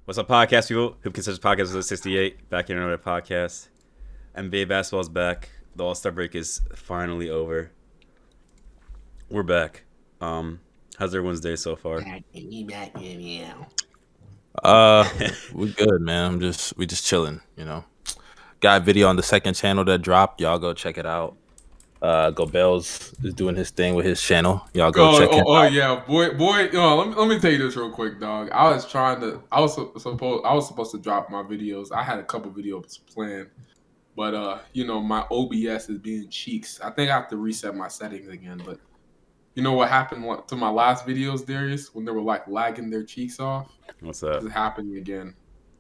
What's up, podcast people? Hoop Concessions podcast episode 68. Back in another podcast. NBA basketball's back. The All-Star break is finally over. We're back. How's everyone's day so far? We good, man. We just chilling, you know. Got a video on the second channel that dropped. Y'all go check it out. Go Bells is doing his thing with his channel. Y'all go check it out. Oh yeah, boy. Let me tell you this real quick, dog. I was supposed to drop my videos. I had a couple videos planned, but my OBS is being cheeks. I think I have to reset my settings again. But you know what happened to my last videos, Darius, when they were like lagging their cheeks off? What's that? It's happening again.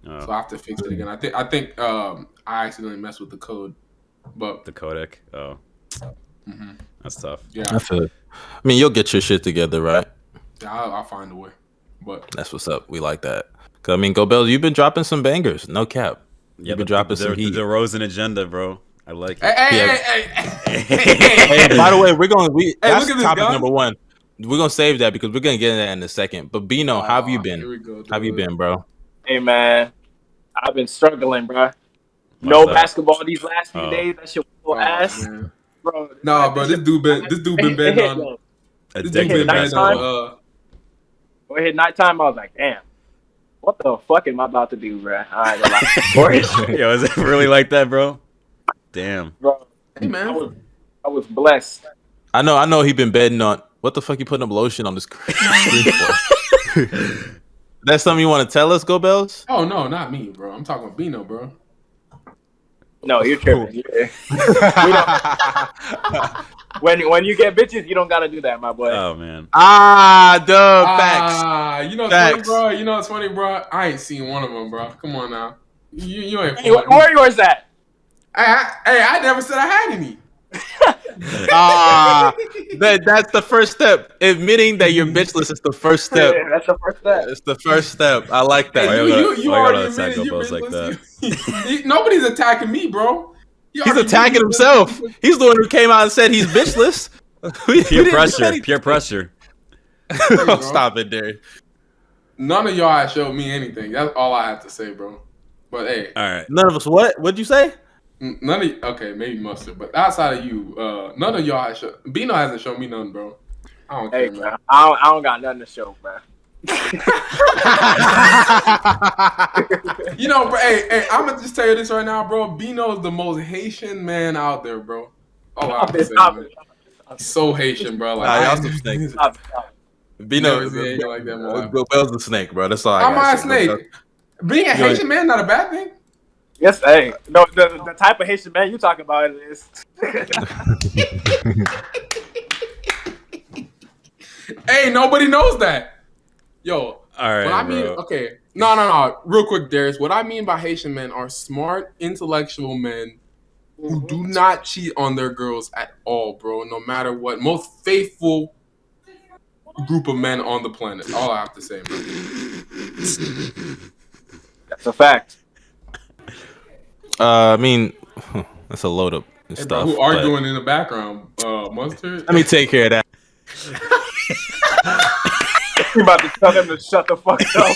Oh. So I have to fix it again. I think I accidentally messed with the code, but The codec? Oh. Mm-hmm. That's tough. Yeah, I mean, you'll get your shit together, right? yeah, I'll find a way. But That's what's up. We like that. 'Cause, I mean, Go Bells, you've been dropping some bangers. No cap. You've been dropping some heat. The DeRozan agenda, bro. I like it. Hey, by the way, that's look at this topic gun. number one. We're gonna save that because we're gonna get into that in a second. But Bino, how have you been? Here we go, How have you been, bro? Hey man, I've been struggling, bro. What's No that? basketball these last few Oh. days. That shit was ass, Man. bro. Nah, bro, this dude been betting on. Yo, A This dude decade been of betting nighttime. on. when it hit nighttime, I was like, damn, what the fuck am I about to do, bro? I ain't gonna lie. Yo, is it really like that, bro? Damn. Bro, Hey man, I was blessed. I know he been betting on what the fuck you putting up lotion on the screen for? That's something you want to tell us, Go Bells? oh no, not me, bro. I'm talking about Bino, bro. No, you're tripping. When you get bitches, you don't gotta do that, my boy. Oh, man. Facts. You know Facts. it's funny, bro. I ain't seen one of them, bro. Come on now. You ain't. Hey, where are yours at? I never said I had any. That's the first step. Admitting that you're bitchless is the first step. Yeah, that's the first step. It's the first step. I like that. Why Hey, you you gotta already attack admitted Go you're Bells like bitchless. Nobody's attacking me, bro. You He's already attacking admitted himself. you're bitchless. He's the one who came out and said he's bitchless. We Peer didn't do pressure. anything. Peer pressure. bro. Stop it, Derek. None of y'all have showed me anything. That's all I have to say, bro. But hey, All right. None of us. What? What'd you say? none of okay, maybe Mustard, but outside of you, none of y'all has shown. Bino hasn't shown me none, bro. I don't Hey, care, bro, man. I don't got nothing to show, bro. You know, bro. Hey, I'm gonna just tell you this right now, bro. Bino's the most Haitian man out there, bro. Oh, I have to say, man. He's so Haitian, bro. Like, Nah, y'all I some snakes. Stop. Bino, Never seen anything like that in my life. Go Bell's a snake, bro. That's all I I'm got. not a snake. Being a Haitian man, not a bad thing. Yes, hey. No, the type of Haitian man you talking about is. Hey, nobody knows that. Yo, All right, what I mean, bro. okay. No. Real quick, Darius. What I mean by Haitian men are smart, intellectual men who do not cheat on their girls at all, bro. No matter what. Most faithful group of men on the planet. All I have to say, man. That's a fact. I mean, that's a load of Hey, bro, stuff. who but arguing in the background? Mustard? Let me take care of that. You about to tell them to shut the fuck up.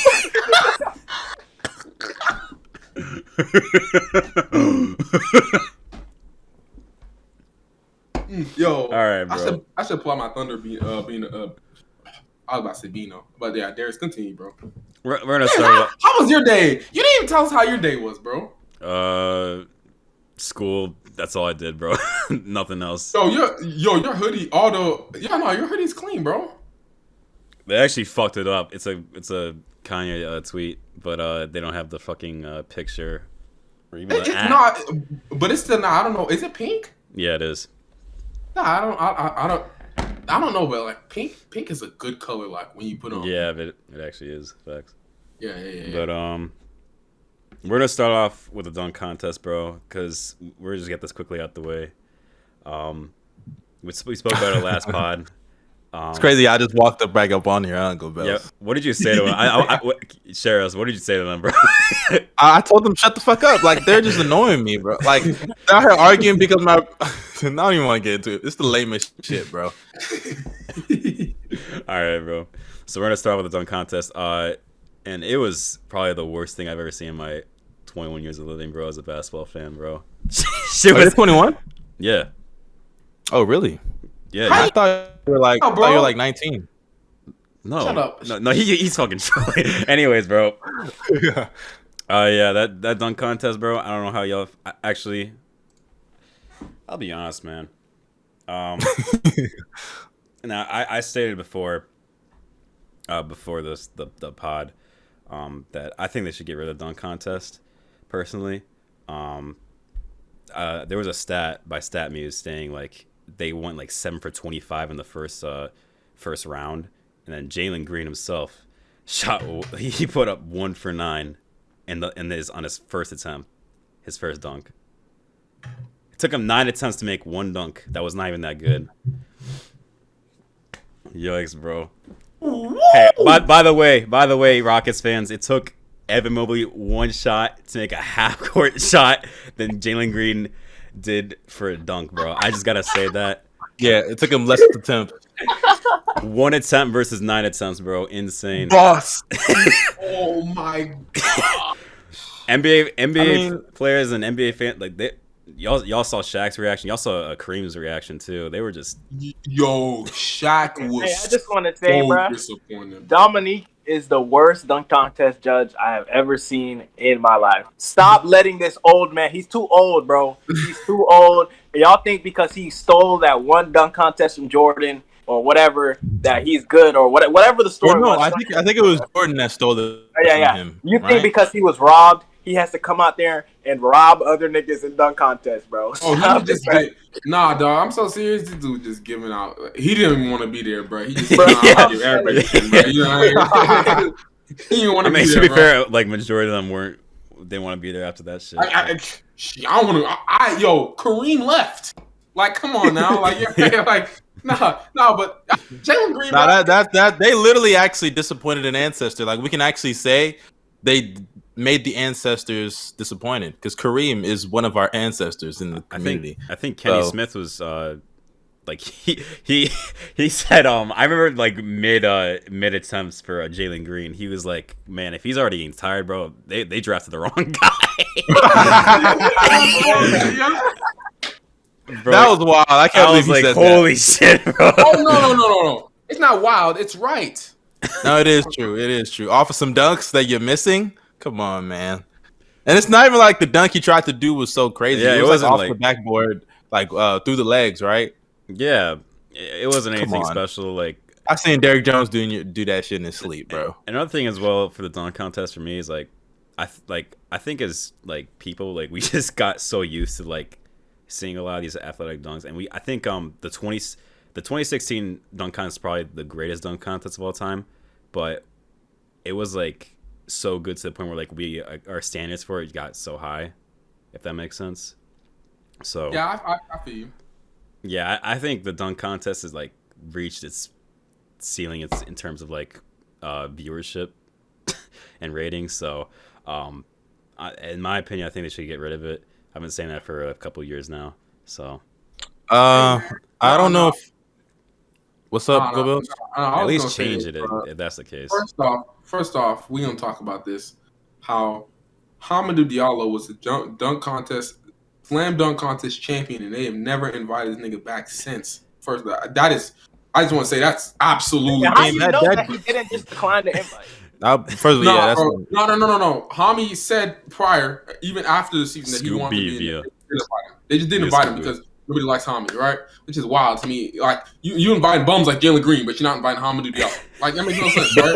Yo, All right, bro. I should apply my thunder being I was about to say Bino. But yeah, Darius, continue, bro. We're gonna Hey, start. how was your day? You didn't even tell us how your day was, bro. School. That's all I did, bro. Nothing else. Your hoodie, your hoodie's clean, bro. They actually fucked it up. It's a Kanye tweet, but they don't have the fucking picture or even It's the app. not, but it's still not. I don't know. Is it pink? Yeah, it is. No, I don't know, but like pink is a good color. Like when you put on. Yeah, but it actually is. Facts. Yeah. But we're gonna start off with a dunk contest, bro, because we're just get this quickly out the way. We spoke about it last pod. It's crazy. I just walked up back up on here. I don't Go Bells. Yeah. What did you say to them? Share us. What did you say to them, bro? I told them shut the fuck up. Like they're just annoying me, bro. Like they're out here arguing because my. I don't even want to get into it. It's the lamest shit, bro. All right, bro. So we're gonna start with the dunk contest. And it was probably the worst thing I've ever seen in my 21 years of living, bro, as a basketball fan, bro. Shit Was 21? Yeah. Oh, really? Yeah. I thought you were like, Oh, bro. 19. No. Shut up. No, he's fucking trolling. Anyways, bro. Yeah. Yeah, that dunk contest, bro. I don't know how y'all actually. I'll be honest, man. Now I stated before this the pod, that I think they should get rid of the dunk contest. Personally, there was a stat by StatMuse saying like they went like 7 for 25 in the first round, and then Jalen Green himself he put up 1 for 9 on his first attempt, his first dunk. It took him 9 attempts to make one dunk that was not even that good. Yikes, bro. Hey, by the way, Rockets fans, it took Evan Mobley 1 shot to make a half-court shot than Jalen Green did for a dunk, bro. I just gotta say that. Yeah, it took him less attempts. 1 attempt versus 9 attempts, bro. Insane. Boss. Oh my god. NBA players and NBA fans, like y'all saw Shaq's reaction. Y'all saw Kareem's reaction too. They were just Yo, Shaq was. Hey, I just want to say, bro, disappointed. Dominique is the worst dunk contest judge I have ever seen in my life. Stop letting this old man. He's too old, bro. He's too old. Y'all think because he stole that one dunk contest from Jordan or whatever that he's good or whatever the story was. I think it was Jordan that stole it from him. You right? think because he was robbed, he has to come out there and rob other niggas in dunk contests, bro? Oh, he just nah, dog. I'm so serious. This dude just giving out. He didn't even want to be there, bro. He just giving out give everybody shit, bro. You know what I mean? He didn't want to be there. To be bro. fair, like majority of them didn't want to be there after that shit. I don't want to. Yo, Kareem left. Like, come on now. Like, yeah, like, nah, but Jalen Green. Nah, that they literally actually disappointed an ancestor. Like, we can actually say they made the ancestors disappointed because Kareem is one of our ancestors in the community. I think Kenny Smith was like he said I remember like mid attempts for Jalen Green. He was like, man, if he's already getting tired, bro, they drafted the wrong guy. Bro, that was wild. I can't believe he said holy shit, bro. Oh no. It's not wild. It's right. No, it is true. It is true. Off of some dunks that you're missing. Come on, man. And it's not even like the dunk he tried to do was so crazy. Yeah, it wasn't like off the backboard, like through the legs, right? Yeah, it wasn't anything special. Like I've seen Derrick Jones do that shit in his sleep, bro. Another thing as well for the dunk contest for me is like I think as like people, like we just got so used to like seeing a lot of these athletic dunks, and I think the 2016 dunk contest is probably the greatest dunk contest of all time, but it was like so good to the point where like our standards for it got so high, if that makes sense. So yeah, I feel you. Yeah, I think the dunk contest has like reached its ceiling in terms of like viewership and ratings. So in my opinion, I think they should get rid of it. I've been saying that for a couple of years now. So I don't know if what's up, Go Bills? At least change it if that's the case. First off, we gonna talk about this. How Hamidou Diallo was the dunk contest, slam dunk contest champion, and they have never invited this nigga back since. First, that is, I just want to say that's absolutely. Yeah, how do you know that he didn't just decline the invite? First of all, yeah, that's no. Hami said prior, even after the season, that he wanted to be in. They just didn't invite him because nobody likes Hami, right? Which is wild to me. Like you inviting bums like Jalen Green, but you're not inviting Hamidou Diallo. Like that makes no sense. Right?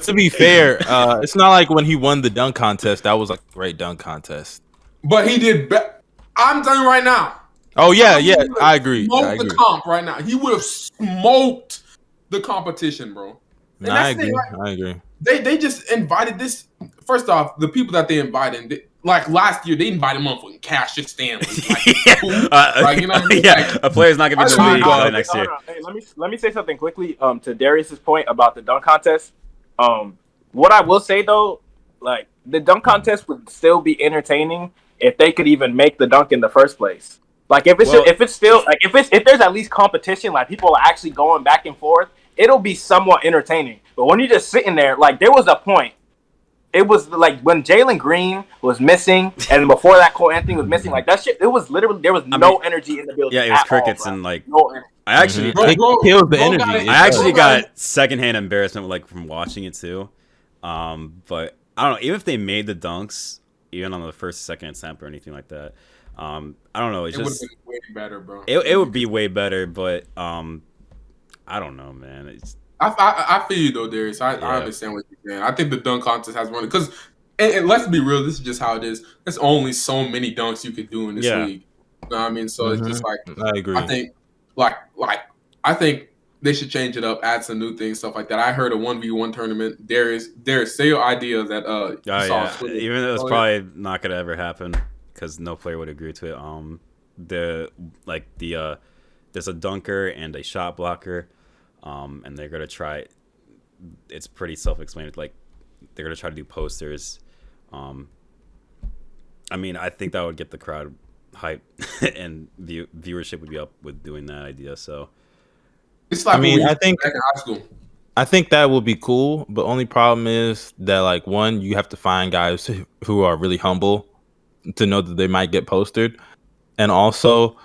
To be fair, it's not like when he won the dunk contest, that was a great dunk contest. But he did. I'm telling you right now. Oh yeah, I agree. The comp right now. He would have smoked the competition, bro. No, I agree. I agree. They just invited this. First off, the people that they invited, like last year, they invited motherfucking Cassius Stanley. Like, you know what I mean? Yeah, a player's not gonna be in the league next year. Hey, let me say something quickly. To Darius's point about the dunk contest. What I will say though, like the dunk contest would still be entertaining if they could even make the dunk in the first place. Like if there's at least competition, like people are actually going back and forth, it'll be somewhat entertaining. But when you're just sitting there, like there was a point. It was like when Jalen Green was missing, and before that, Cole Anthony was missing. Like that shit, it was literally there was no energy in the building. Yeah, it was crickets and like no energy. I actually, it kills the energy. I actually got secondhand embarrassment like from watching it too. But I don't know, even if they made the dunks, even on the first, second attempt or anything like that, I don't know. It would have been way better, bro. It would be way better, but I don't know, man. I feel you though, Darius. I understand what you're saying. I think the dunk contest has one because, and let's be real, this is just how it is. There's only so many dunks you could do in this league. You know what I mean? So it's just like I agree. I think I think they should change it up, add some new things, stuff like that. I heard a 1v1 tournament. Darius, say your idea that you saw. Even though it's probably not gonna ever happen because no player would agree to it. There's a dunker and a shot blocker. And they're gonna try. It's pretty self-explanatory. Like they're gonna try to do posters. I mean, I think that would get the crowd hype, and viewership would be up with doing that idea. So, it's like I think back in high school. I think that would be cool, but only problem is that like one, you have to find guys who are really humble to know that they might get posted, and also,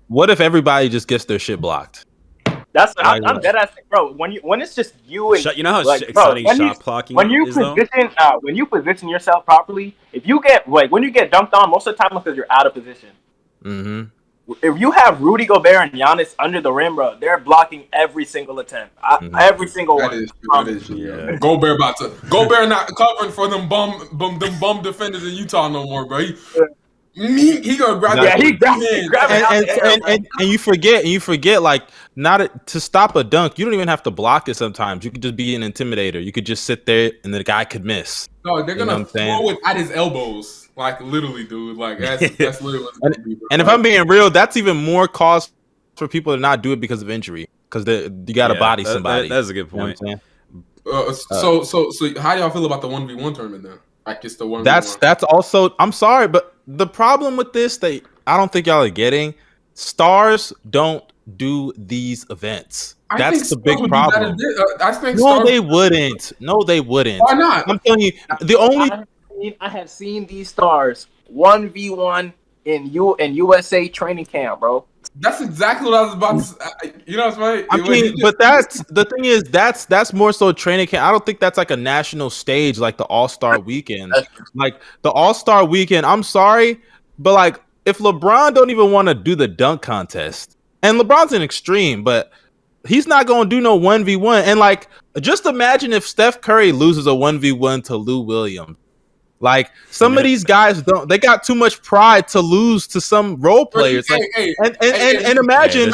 what if everybody just gets their shit blocked? That's I'm dead ass, bro. When it's just you and you know how exciting shot blocking is, when you position yourself properly, if you get when you get dunked on, most of the time because you're out of position. Mm-hmm. If you have Rudy Gobert and Giannis under the rim, bro, they're blocking every single attempt, every single one. That is true. Yeah. Gobert not covering for them bum defenders in Utah no more, bro. He gonna grab and you forget like not to stop a dunk. You don't even have to block it. Sometimes you could just be an intimidator. You could just sit there and the guy could miss. No, they're gonna throw it at his elbows, like literally, dude. Like that's literally. What it's be, and if I'm being real, that's even more cause for people to not do it because of injury. Because you got to body somebody. That's a good point. You know so how do y'all feel about the 1v1 tournament then? Like it's the 1v1. That's also. I'm sorry, but the problem with this, I don't think y'all are getting. Stars don't do these events. That's the big problem. They wouldn't. No, they wouldn't. Why not? I'm telling you, I have seen these stars 1v1 in USA training camp, bro. That's exactly what I was about to say. You know what's right? I mean, but that's the thing is that's more so training camp. I don't think that's like a national stage like the All-Star Weekend. Like the All-Star Weekend, I'm sorry, but like if LeBron don't even want to do the dunk contest, and LeBron's an extreme, but he's not going to do no 1v1. And like just imagine if Steph Curry loses a 1v1 to Lou Williams. Like some of these guys they got too much pride to lose to some role players. And imagine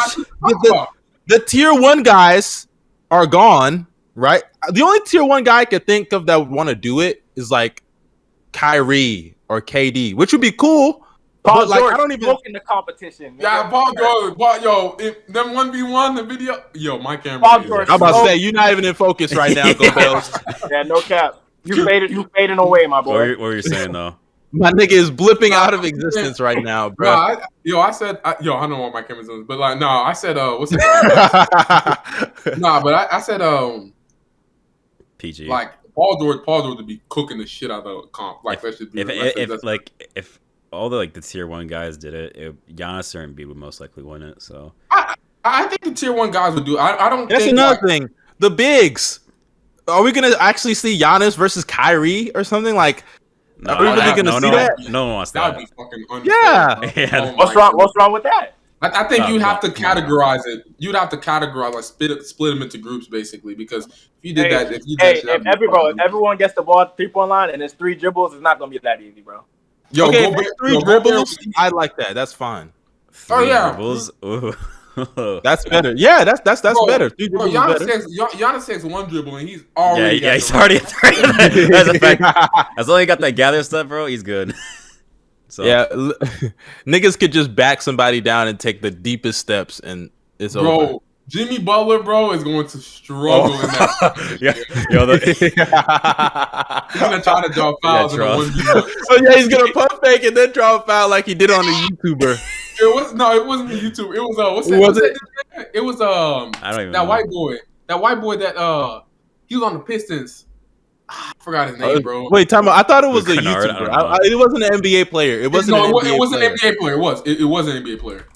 the tier 1 guys are gone, right? The only tier 1 guy I could think of that would want to do it is like Kyrie or KD, which would be cool. Paul George, I don't even look in the competition. Yeah, Paul George, them 1v1 the video. My camera. I'm about to say you're not even in focus right now, Go Bells. Yeah, no cap. You fading away, my boy. What were you saying though? My nigga is blipping out of existence right now, bro. I don't know what my camera's doing, but like, no, I said, what's it? But I said, PG. Like Paul George would be cooking the shit out of the comp. Like that should be. If all the tier 1 guys did it, Giannis or Embiid would most likely win it. So I think the tier 1 guys would do. I don't. That's another thing. The bigs. Are we gonna actually see Giannis versus Kyrie or something like? Are we really gonna see that? No one wants that. That would be fucking unfair. Yeah. What's wrong with that? I think you'd have to categorize it. You'd have to categorize, like split them into groups, basically. Because if you did that, if everyone gets the ball at the 3-point line and it's 3 dribbles, it's not gonna be that easy, bro. Okay, 3 dribbles. I like that. That's fine. 3 dribbles. Ooh. That's better. Yeah, that's better. 3 dribbles Giannis takes 1 dribble and he's already. Yeah, he's already. That's a fact. As long as he got that gather stuff, bro, he's good. So. Yeah, niggas could just back somebody down and take the deepest steps, and it's over. Jimmy Butler, bro, is going to struggle in that. He's gonna try to draw fouls in the 1v1. So yeah, he's gonna pump fake and then draw a foul like he did on the YouTuber. It wasn't the YouTube. It was it? It was I don't even that know. white boy. That white boy that He was on the Pistons. I forgot his name, bro. Wait, time out. I thought it was a Kennard, I YouTuber. don't know. It wasn't an NBA player. It wasn't an NBA player. It wasn't an NBA player. It was an NBA player.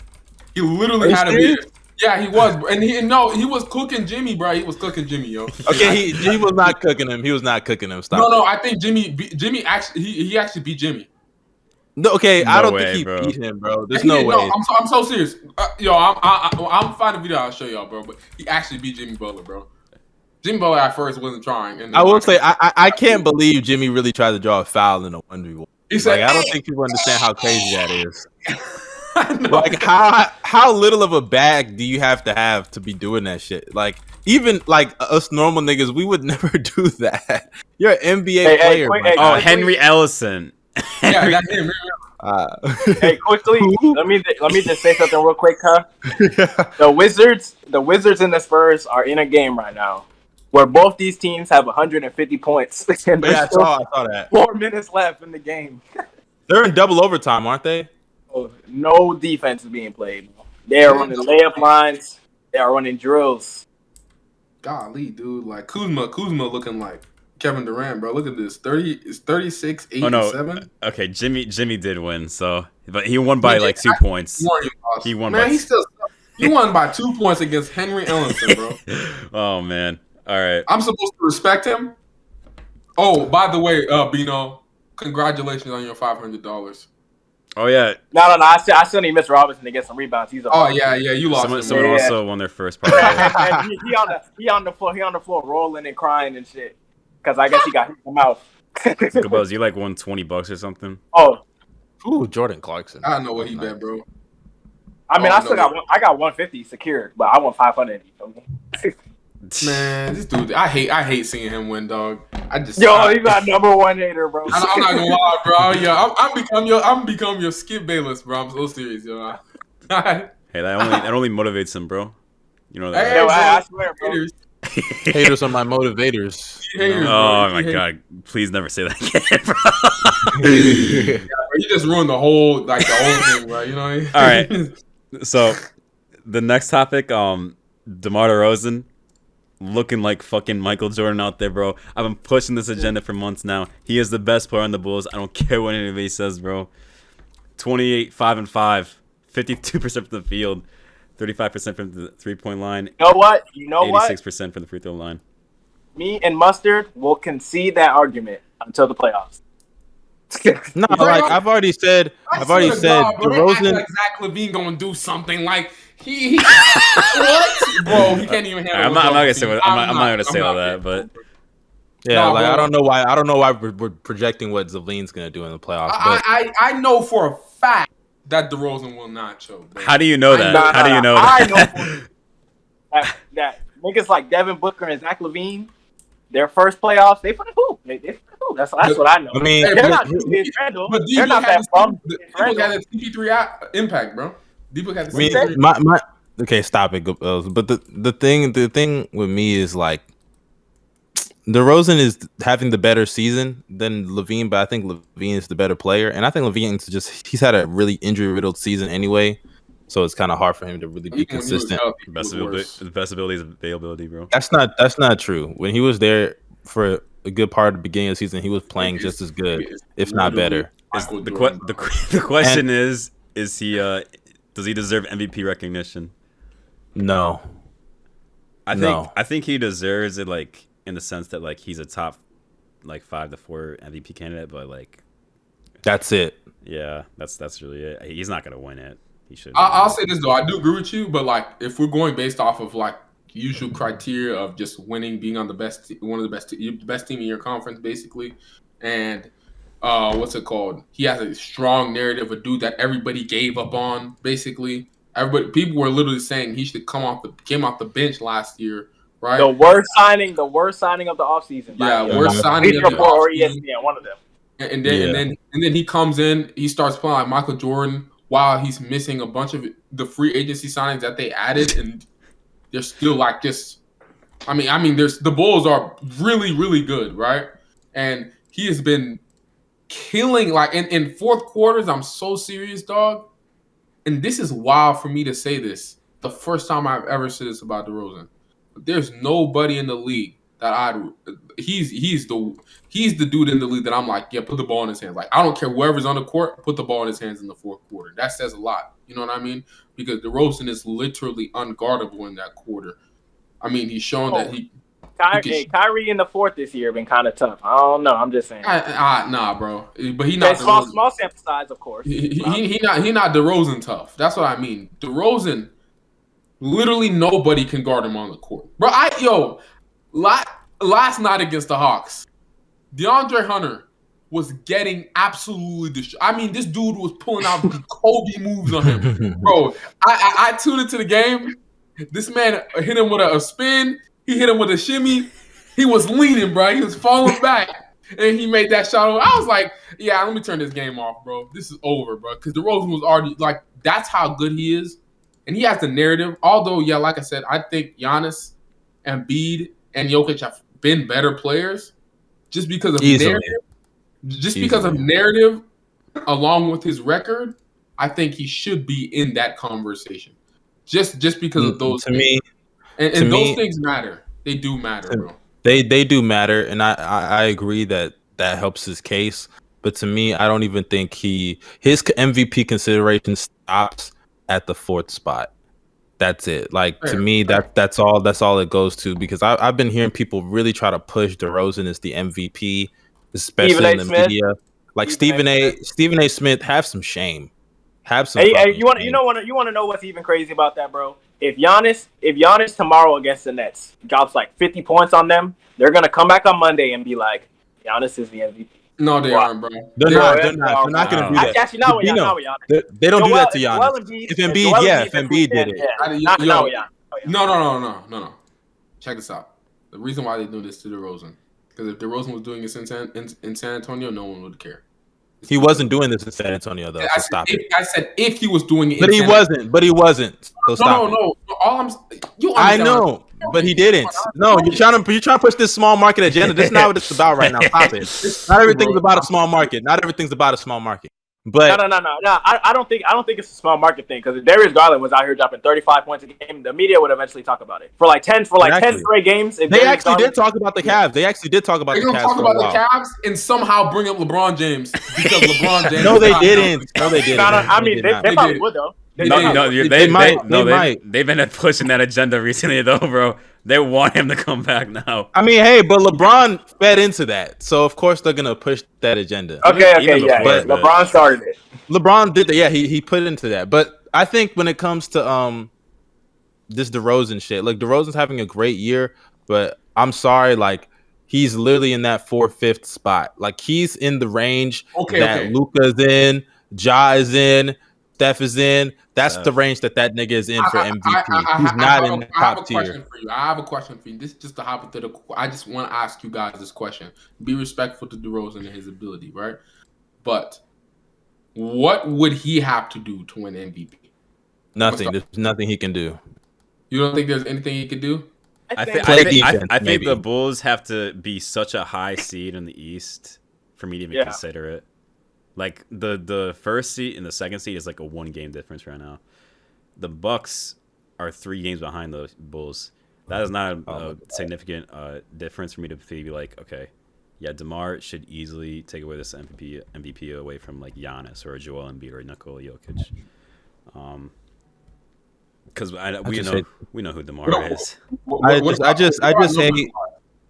He literally had a serious? video. Yeah, he was, and he was cooking Jimmy, bro. He was cooking Jimmy, yo. Okay, he was not cooking him. He was not cooking him. Stop. No, I think Jimmy actually he actually beat Jimmy. No, okay, I don't way, think he bro. beat him, bro. There's no way. No, I'm so serious. Yo, I'm finding a video. I'll show y'all, bro. But he actually beat Jimmy Butler, bro. Jimmy Butler at first wasn't trying. And I will say I can't believe Jimmy really tried to draw a foul in a 1v1. He said, I don't think people understand how crazy that is. I know. Like how little of a bag do you have to be doing that shit? Like even like us normal niggas, we would never do that. You're an NBA player. Oh, Henry Ellison. Yeah, that's him. Hey, quickly, let me just say something real quick, huh? The Wizards and the Spurs are in a game right now where both these teams have 150 points. And Yeah, I saw that. 4 minutes left in the game. They're in double overtime, aren't they? No defense is being played. They are running layup lines. They are running drills. Golly, dude, like Kuzma looking like Kevin Durant, bro. Look at this. 36, 8, and 7. Okay, Jimmy did win, but he won by like 2 points. He won he won by 2 points against Henry Ellison, bro. Oh man. All right. I'm supposed to respect him. Oh, by the way, Bino, congratulations on your $500. Oh yeah. No. I still need Mr. Robinson to get some rebounds. He's a you lost. Someone also won their first part. and he on the floor rolling and crying and shit. Because I guess he got hit in the mouth. Gabos, you like won $20 or something? Oh. Ooh, Jordan Clarkson. I don't know what he bet, bro. I mean, I got 150 secured, but I want 500. Man, this dude, I hate seeing him win, dog. He's my number one hater, bro. I'm not gonna lie, bro. Yo, I'm become your Skip Bayless, bro. I'm so serious, yo. Hey, that only motivates him, bro. You know that. Hey, right? I swear, bro. Haters are my motivators. Oh my god! Please never say that again, bro. Yeah, bro, you just ruined the whole thing, bro. You know what I mean? All right. So, the next topic, DeMar DeRozan, looking like fucking Michael Jordan out there, bro. I've been pushing this agenda for months now. He is the best player on the Bulls. I don't care what anybody says, bro. 28, 5 and 5, 52% from the field. 35% from the 3-point line. You know what? 86% from the free throw line. Me and Mustard will concede that argument until the playoffs. No, like I've already said, DeRozan. Like Zach LaVine gonna do something like he what? Bro, he can't even handle. I'm not gonna say all that, but yeah, no, like bro. I don't know why we're projecting what LaVine's gonna do in the playoffs. But I know for a fact that DeRozan will not choke. Bro. How do you know that? How do you know I that? know that niggas like Devin Booker and Zach LaVine, their first playoffs, they finna hoop. They finna hoop. That's what I know. I mean, they're not Julius Randle. But They're not that bum. D-Book had a CP3 impact, bro. D-Book had the I CP3. mean, okay, stop it. But the thing with me is like DeRozan is having the better season than LaVine, but I think LaVine is the better player, and I think LaVine's he's had a really injury riddled season anyway, so it's kind of hard for him to really be consistent. The best ability is availability, bro. That's not true. When he was there for a good part of the beginning of the season, he was playing just as good, if not better. The question is he does he deserve MVP recognition? No. I think he deserves it, like in the sense that like he's a top like 5 to 4 MVP candidate, but like that's it. Yeah, that's really it. He's not gonna win it. He should. I'll say this though, I do agree with you, but like if we're going based off of like usual criteria of just winning, being on the best, one of the best team in your conference, basically, and what's it called? He has a strong narrative, a dude that everybody gave up on, basically. People were literally saying he should came off the bench last year, right? The worst signing of the offseason. Yeah, worst signing of the or offseason. ESPN, one of them. And then he comes in, he starts playing like Michael Jordan while he's missing a bunch of the free agency signings that they added, and they're still like just. I mean, the Bulls are really, really good, right? And he has been killing like in fourth quarters. I'm so serious, dog. And this is wild for me to say this. The first time I've ever said this about DeRozan. But there's nobody in the league he's the dude in the league that I'm like, yeah, put the ball in his hands. Like, I don't care whoever's on the court, put the ball in his hands in the fourth quarter. That says a lot. You know what I mean? Because DeRozan is literally unguardable in that quarter. I mean, he's shown that he. Kyrie in the fourth this year been kind of tough. I don't know. I'm just saying. Nah, bro. But he not small sample size, of course. He not DeRozan tough. That's what I mean. DeRozan, literally nobody can guard him on the court, bro. Last night against the Hawks, DeAndre Hunter was getting absolutely destroyed. I mean, this dude was pulling out the Kobe moves on him, bro. I tuned into the game. This man hit him with a spin. He hit him with a shimmy. He was leaning, bro. He was falling back. And he made that shot. I was like, yeah, let me turn this game off, bro. This is over, bro. Because DeRozan was already, like, that's how good he is. And he has the narrative. Although, yeah, like I said, I think Giannis, Embiid, and Jokic have been better players. Just because of narrative. Because of narrative, along with his record, I think he should be in that conversation. Just because of those things. Me. And those things matter. They do matter, bro. They do matter, and I agree that helps his case. But to me, I don't even think his MVP consideration stops at the fourth spot. That's it. Like to me, that's all it goes to. Because I've been hearing people really try to push DeRozan as the MVP, especially in the media. Like Stephen A. Smith, have some shame. Have some. Hey, you want to know what's even crazy about that, bro? If Giannis tomorrow against the Nets drops like 50 points on them, they're gonna come back on Monday and be like, Giannis is the MVP. No, they aren't, bro. They're not gonna do that. Actually, not with Giannis. They don't do that to Giannis. If Embiid did it. No. Check this out. The reason why they do this to DeRozan, because if DeRozan was doing this in San Antonio, no one would care. He wasn't doing this in San Antonio, though. So stop it. I said if he was doing it, but he wasn't. So stop it. No. I know, but he didn't. No, you're trying to push this small market agenda. That's not what it's about right now. Stop it. Not everything's about a small market. But no. I don't think it's a small market thing, because if Darius Garland was out here dropping 35 points a game, the media would eventually talk about it for like 10 straight games. They actually did talk about the Cavs. They're gonna talk about the Cavs and somehow bring up LeBron James because LeBron James. No, they didn't. I mean, they probably would though. They might. They've been pushing that agenda recently, though, bro. They want him to come back now. I mean, hey, but LeBron fed into that, so of course they're gonna push that agenda. Okay, yeah. But LeBron started it. LeBron did that. Yeah, he put into that. But I think when it comes to this DeRozan shit, like DeRozan's having a great year, but I'm sorry, like he's literally in that 4th, 5th spot. Like he's in the range that Luka's in, Ja is in, Steph is in. That's the range that nigga is in for MVP. He's not in the top tier. I have a question for you. This is just a hypothetical. I just want to ask you guys this question. Be respectful to DeRozan and his ability, right? But what would he have to do to win MVP? Nothing. There's nothing he can do. You don't think there's anything he could do? I think the Bulls have to be such a high seed in the East for me to even consider it. Like the first seed and the second seed is like a 1-game difference right now. The Bucks are 3 games behind the Bulls. That is not a significant difference for me to be like, okay, yeah, DeMar should easily take away this MVP away from like Giannis or Joel Embiid or Nikola Jokic. Because we know who DeMar is. I just hate.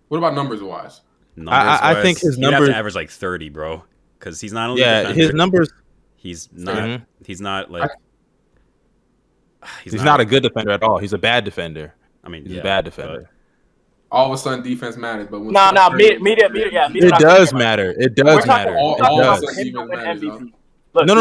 What about numbers wise? I think his numbers have to average like 30, bro. Because he's not only his numbers. He's not. He's not like. He's not a good defender at all. He's a bad defender. I mean, he's a bad defender. All of a sudden, defense matters, but when media. It does matter. It does matter. No,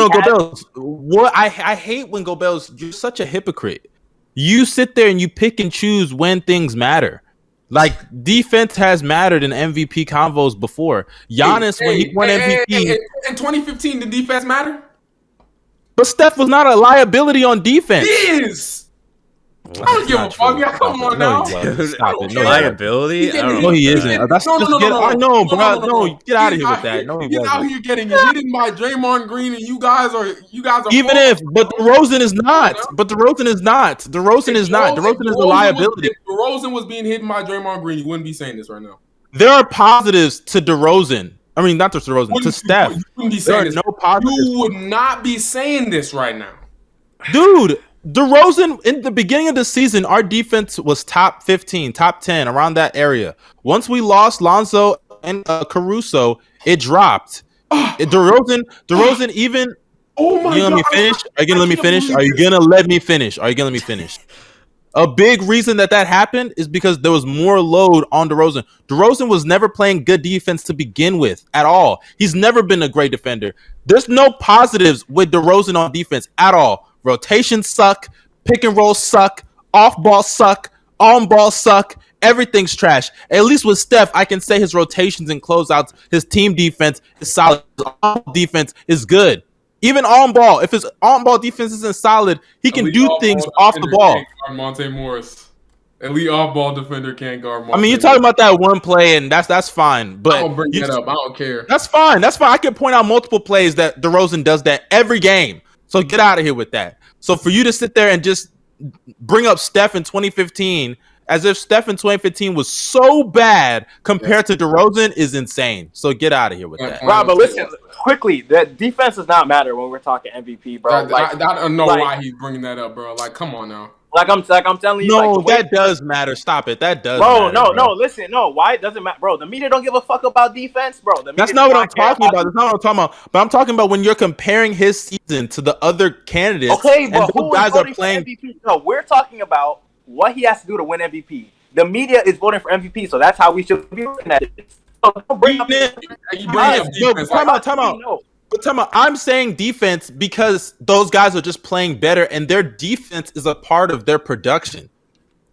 Gobels. What I hate when Gobels. You're such a hypocrite. You sit there and you pick and choose when things matter. Like defense has mattered in MVP convos before. Giannis when he won MVP in 2015, did defense matter? But Steph was not a liability on defense. He is. I don't give a fuck. Yeah, come on now. Stop it. No, Liability? I don't know. No, he isn't. That's No. I know, bro. No, get out of here with that. No, he's out here getting hidden by Draymond Green, and you guys are even if, but DeRozan is not. But DeRozan is not. DeRozan is not. DeRozan is a liability. If DeRozan was being hidden by Draymond Green, you wouldn't be saying this right now. There are positives to DeRozan. I mean, not to DeRozan, to Steph. There are no positives. You would not be saying this right now, dude. DeRozan, in the beginning of the season, our defense was top 15, top 10, around that area. Once we lost Lonzo and Caruso, it dropped. DeRozan even. Oh my God! Let me finish. Are you gonna let me finish? Are you gonna let me finish? Are you gonna let me finish? A big reason that happened is because there was more load on DeRozan. DeRozan was never playing good defense to begin with at all. He's never been a great defender. There's no positives with DeRozan on defense at all. Rotations suck, pick and roll suck, off ball suck, on ball suck. Everything's trash. At least with Steph, I can say his rotations and closeouts, his team defense is solid. His defense is good. Even on ball, if his on ball defense isn't solid, he can do things off the ball. Monte Morris, elite off ball defender, can't guard. Monte I mean, you're talking about that one play, and that's fine. But I don't bring that up. I don't care. That's fine. That's fine. I can point out multiple plays that DeRozan does that every game. So get out of here with that. So for you to sit there and just bring up Steph in 2015 as if Steph in 2015 was so bad compared to DeRozan is insane. So get out of here with that. Rob, but listen, quickly, that defense does not matter when we're talking MVP, bro. I don't know why he's bringing that up, bro. Like, come on now. Like I'm telling you, no, that does matter. Stop it. That does. Bro, matter, no. Listen, no. Why it doesn't matter, bro? The media don't give a fuck about defense, bro. That's not what I'm talking about. That's not what I'm talking about. But I'm talking about when you're comparing his season to the other candidates. Okay, but and who guys is voting are playing for MVP? No, we're talking about what he has to do to win MVP. The media is voting for MVP, so that's how we should be looking at it. So don't bring up time out. But I'm saying defense because those guys are just playing better, and their defense is a part of their production.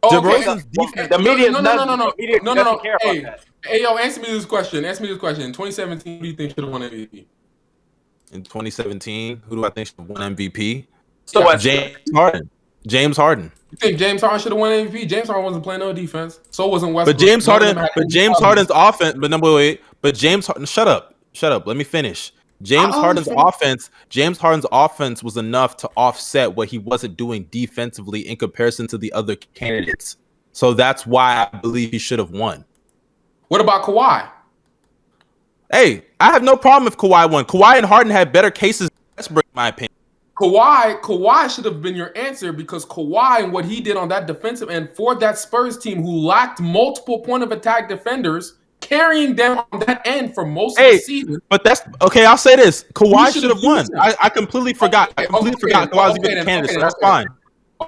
DeRozan's defense. The media no. Hey, yo, answer me this question. In 2017, who do you think should have won MVP? In 2017, who do I think should have won MVP? So James Harden. James Harden. You think James Harden should have won MVP? James Harden wasn't playing no defense. So wasn't Westbrook. But James Harden's offense. But number wait. But James Harden. Shut up. Let me finish. James Harden's offense was enough to offset what he wasn't doing defensively in comparison to the other candidates. So that's why I believe he should have won. What about Kawhi? Hey, I have no problem if Kawhi won. Kawhi and Harden had better cases than Westbrook, in my opinion. Kawhi should have been your answer because Kawhi and what he did on that defensive end for that Spurs team who lacked multiple point of attack defenders, carrying them on that end for most of the season. But that's okay. I'll say this: Kawhi should have won. I completely forgot. I completely forgot Kawhi was even a candidate. So that's fine.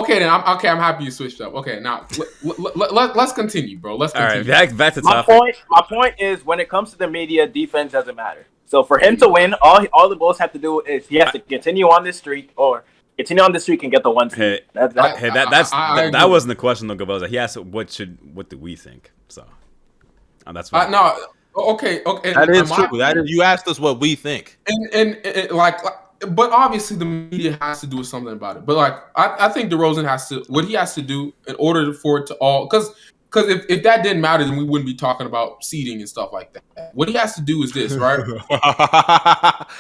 Okay, then I'm happy you switched up. Okay, now let's continue, bro. Let's continue. All right, back to topic. My point is, when it comes to the media, defense doesn't matter. So for him to win, all the Bulls have to do is he has to continue on this streak and get the one seed. That wasn't the question though, Gaboza. He asked what do we think? So that's what okay. That is true. That is, you asked us what we think. And but obviously the media has to do something about it. But like I think DeRozan has to do in order for it to all because if that didn't matter, then we wouldn't be talking about seeding and stuff like that. What he has to do is this, right?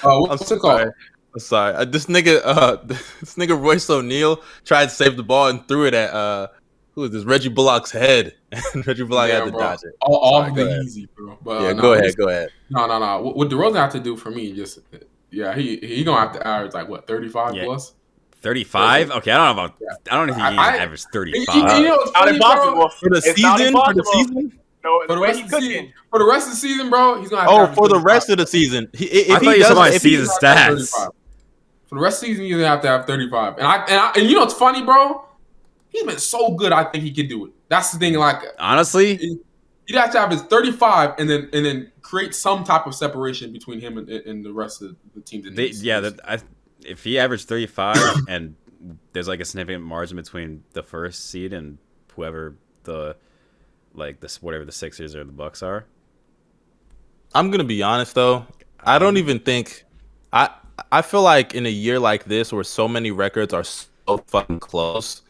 What's it called? I'm sorry. This nigga Royce O'Neal tried to save the ball and threw it at who is this? Reggie Bullock's head. And Reggie Bullock had to dodge it. All the easy, bro. But, go ahead. No. What DeRozan have to do for me, he gonna have to average like what 35 plus. 35? Okay, I don't know I don't know if he can average 35. It's not impossible for the season. No, for the rest of the season, bro, he's gonna have to average for the rest of the season. If he doesn't see the stats. For the rest of the season, he's gonna have to have 35. And you know what's funny, bro? He's been so good. I think he can do it. That's the thing. Like honestly, he'd have to have his 35 and then create some type of separation between him and the rest of the teams. If he averaged 35 and there's like a significant margin between the first seed and whoever whatever the Sixers or the Bucks are. I'm gonna be honest though. I don't even think I feel like in a year like this where so many records are so fucking close,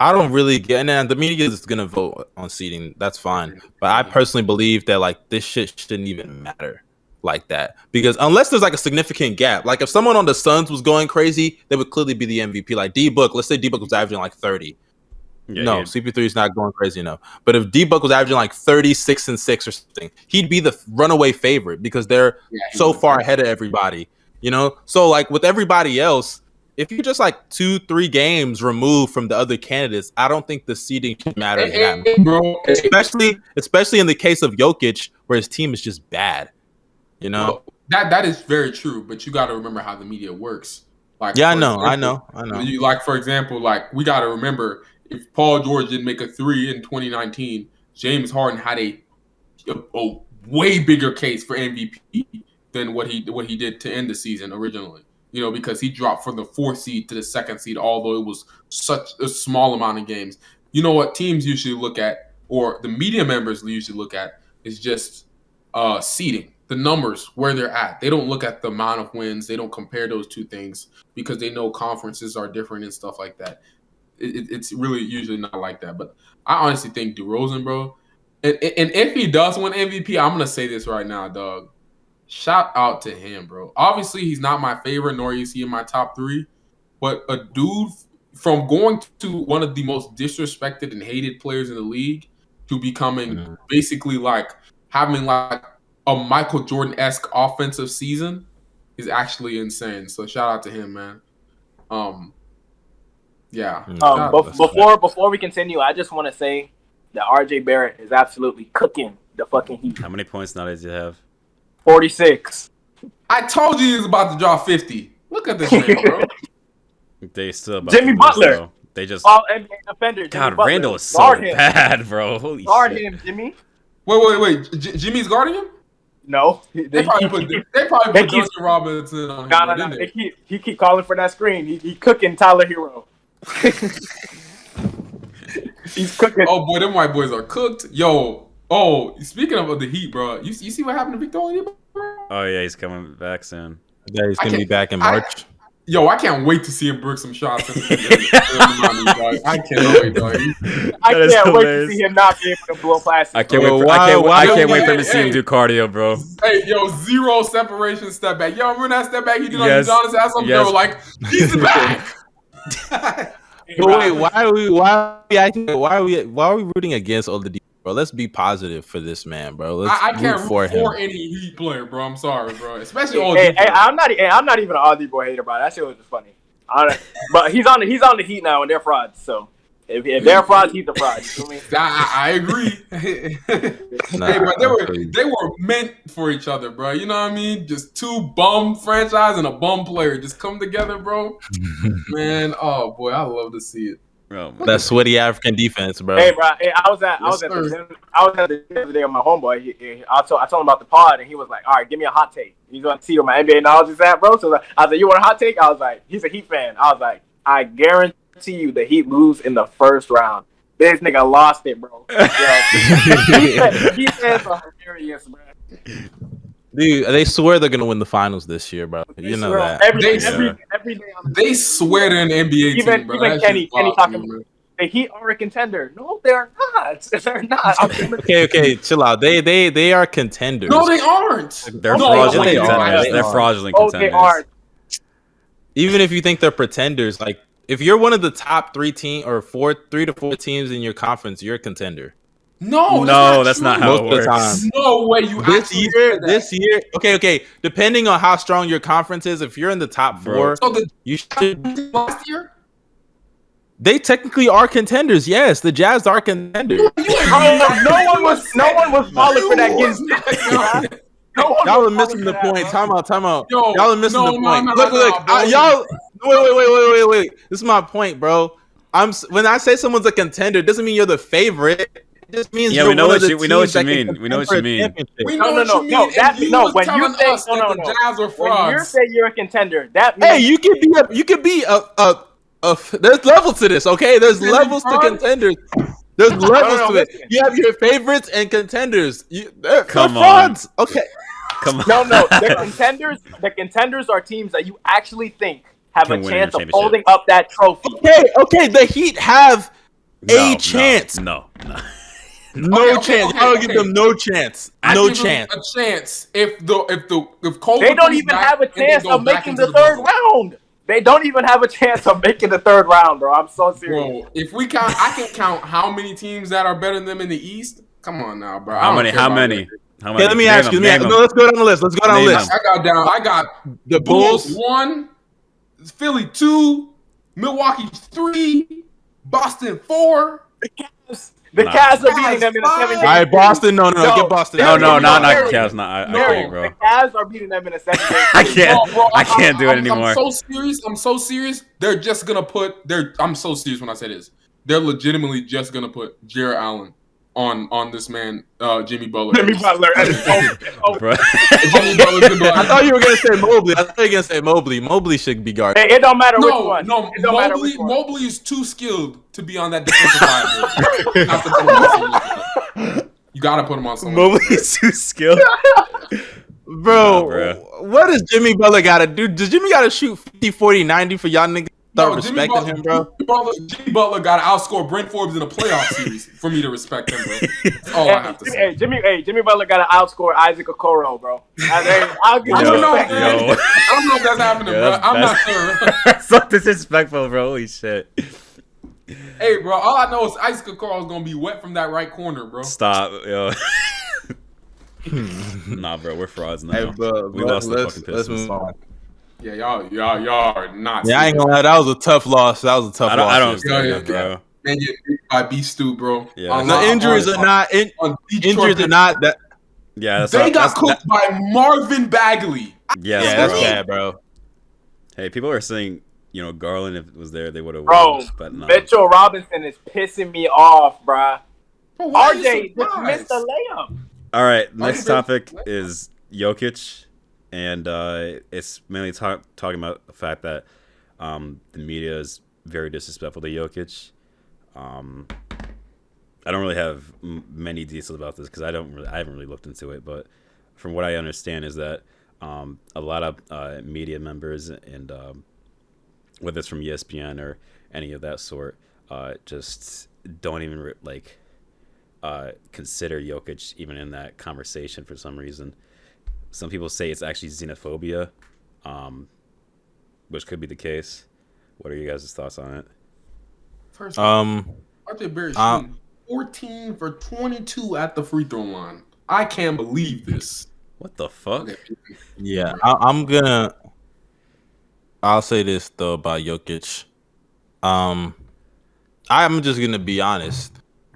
I don't really get, and the media is gonna vote on seeding. That's fine, but I personally believe that like this shit shouldn't even matter like that because unless there's like a significant gap, like if someone on the Suns was going crazy, they would clearly be the MVP. Like D-Book, let's say D-Book was averaging like 30. No, CP3 is not going crazy enough. But if D-Book was averaging like 36 and 6 or something, he'd be the runaway favorite because they're so far ahead of everybody. You know, so like with everybody else. If you're just like 2-3 games removed from the other candidates, I don't think the seeding should matter that much. Bro. Especially in the case of Jokic, where his team is just bad. You know, that is very true. But you got to remember how the media works. Like, yeah, I know. You like, for example, like we got to remember if Paul George didn't make a 3 in 2019, James Harden had a way bigger case for MVP than what he did to end the season originally. You know, because he dropped from the 4th seed to the 2nd seed, although it was such a small amount of games. You know what teams usually look at, or the media members usually look at, is just seeding, the numbers, where they're at. They don't look at the amount of wins. They don't compare those two things because they know conferences are different and stuff like that. It's really usually not like that. But I honestly think DeRozan, bro, and if he does win MVP, I'm going to say this right now, dog. Shout out to him, bro. Obviously, he's not my favorite, nor is he in my top 3. But a dude from going to one of the most disrespected and hated players in the league to becoming basically like having like a Michael Jordan-esque offensive season is actually insane. So shout out to him, man. Yeah. Before we continue, I just want to say that RJ Barrett is absolutely cooking the fucking Heat. How many points now does he have? 46. I told you he was about to drop 50. Look at this man, bro. They still about Jimmy to Butler. lose, though. They just All NBA defender. God, Jimmy Randall Butler. is so Guard him. bad, bro. Holy Guard shit. him, Jimmy. Wait. Jimmy's guarding him? No. They probably put Duncan Robinson on him. No. He keep calling for that screen. He cooking Tyler Hero. He's cooking. Oh boy, them white boys are cooked. Yo, speaking of the Heat, bro, you see what happened to Victor Oladipo? Oh yeah, he's coming back soon. Yeah, he's gonna be back in March. I can't wait to see him brick some shots. I can't wait, dog. I can't wait to see him not be able to blow past. I can't wait for him to see him do cardio, bro. Hey, 0 separation step back. Yo, remember that step back he did on Giannis ass? They were like, he's back. But wait, why are we rooting against Oladipo, bro? Let's be positive for this man, bro. I can't root for him. any Heat player, bro. I'm sorry, bro. Especially Oladipo. I'm not even an Oladipo hater, bro. That shit was just funny. But he's on the Heat now, and they're frauds. So if they're frauds, he's a fraud. You know what I agree. Hey, bro, they were meant for each other, bro. You know what I mean? Just 2 bum franchise and a bum player just come together, bro. Man, oh boy, I love to see it. That sweaty African defense, bro. Hey, bro. Hey, I was at the other day with my homeboy. I told him about the pod, and he was like, "All right, give me a hot take." He's going to see where my NBA knowledge is at, bro. So I was like, "You want a hot take?" I was like, "He's a Heat fan." I was like, "I guarantee you the Heat lose in the first round." This nigga lost it, bro. Heat fans are hilarious, bro. Dude, they swear they're gonna win the finals this year, bro. You know that. Every day they swear they're an NBA team, bro. Even Kenny talking about the Heat are a contender. No, they're not. They're not. Okay, chill out. They are contenders. No, they aren't. They're fraudulent contenders. They're fraudulent contenders. They are. Even if you think they're pretenders, like if you're one of the top 3 team or 3 to 4 teams in your conference, you're a contender. No, that's not how it works. No way you this year. Okay. Depending on how strong your conference is, if you're in the top 4, you should. Last year, they technically are contenders. Yes, the Jazz are contenders. No one was falling for that gift. Y'all are missing the point. Time out. Y'all are missing the point. Look, y'all. Wait. This is my point, bro. When I say someone's a contender, it doesn't mean you're the favorite. It just means we know what you mean. We know what you mean. No. When you say you're a contender, that means you could be a there's levels to this, okay? There's levels to contenders. There's levels to it. You have your favorites and contenders. They're frauds. Okay. Come on. No. The contenders are teams that you actually think have a chance of holding up that trophy. Okay. The Heat have a chance. No. No chance. I don't give them no chance. No give chance. them a chance if Cole. They don't even have a chance of making the third round. They don't even have a chance of making the third round, bro. I'm so serious. Bro, if we count, I can count how many teams that are better than them in the East. Come on now, bro. How many? Okay, let me ask you. No, let's go down the list. I got the Bulls 1, Philly 2, Milwaukee 3, Boston 4. The Cavs are beating them in a 7-game. All right, Boston. No, get Boston. No, not Cavs. I agree, bro. The Cavs are beating them in a 7-game. I can't do it anymore. I'm so serious. They're just gonna put. I'm so serious when I say this. They're legitimately just gonna put Jarrett Allen on this man, Jimmy Butler. Jimmy Butler. Bro. I thought you were gonna say Mobley. Mobley should be guarded. It don't matter which one. No, Mobley is too skilled to be on that defensive line. You gotta put him on someone. Mobley is too skilled. Bro, what does Jimmy Butler gotta do? Does Jimmy gotta shoot 50, 40, 90 for y'all niggas? Start respecting him, bro. Jimmy Butler got to outscore Brent Forbes in a playoff series for me to respect him, bro. That's all I have to say. Jimmy Butler got to outscore Isaac Okoro, bro. I don't know if that's happening, bro. I'm not sure. That's so disrespectful, bro. Holy shit. Hey, bro. All I know is Isaac Okoro is gonna be wet from that right corner, bro. Stop, yo. Nah, bro. We're frauds now. Hey, bro, we lost the fucking Let's Pistons. move on. Yeah, y'all are not. Yeah, I ain't gonna lie. That was a tough loss. I don't understand it, bro. Man, get beat by B-Stu, bro. Yeah. The injuries are not that. Yeah, they got cooked by Marvin Bagley. Yeah, that's bad, bro. Hey, people are saying, Garland, if it was there, they would have won. Bro, but no. Mitchell Robinson is pissing me off, bro. RJ just missed the layup. All right, next topic is Jokic. And it's mainly talking about the fact that the media is very disrespectful to Jokic. I don't really have many details about this because I haven't really looked into it. But from what I understand is that a lot of media members and whether it's from ESPN or any of that sort, just don't even consider Jokic even in that conversation for some reason. Some people say it's actually xenophobia, which could be the case. What are you guys' thoughts on it? First of all, RJ Barrett shooting 14 for 22 at the free throw line. I can't believe this. What the fuck? Yeah, I'll say this though about Jokic. I'm just gonna be honest.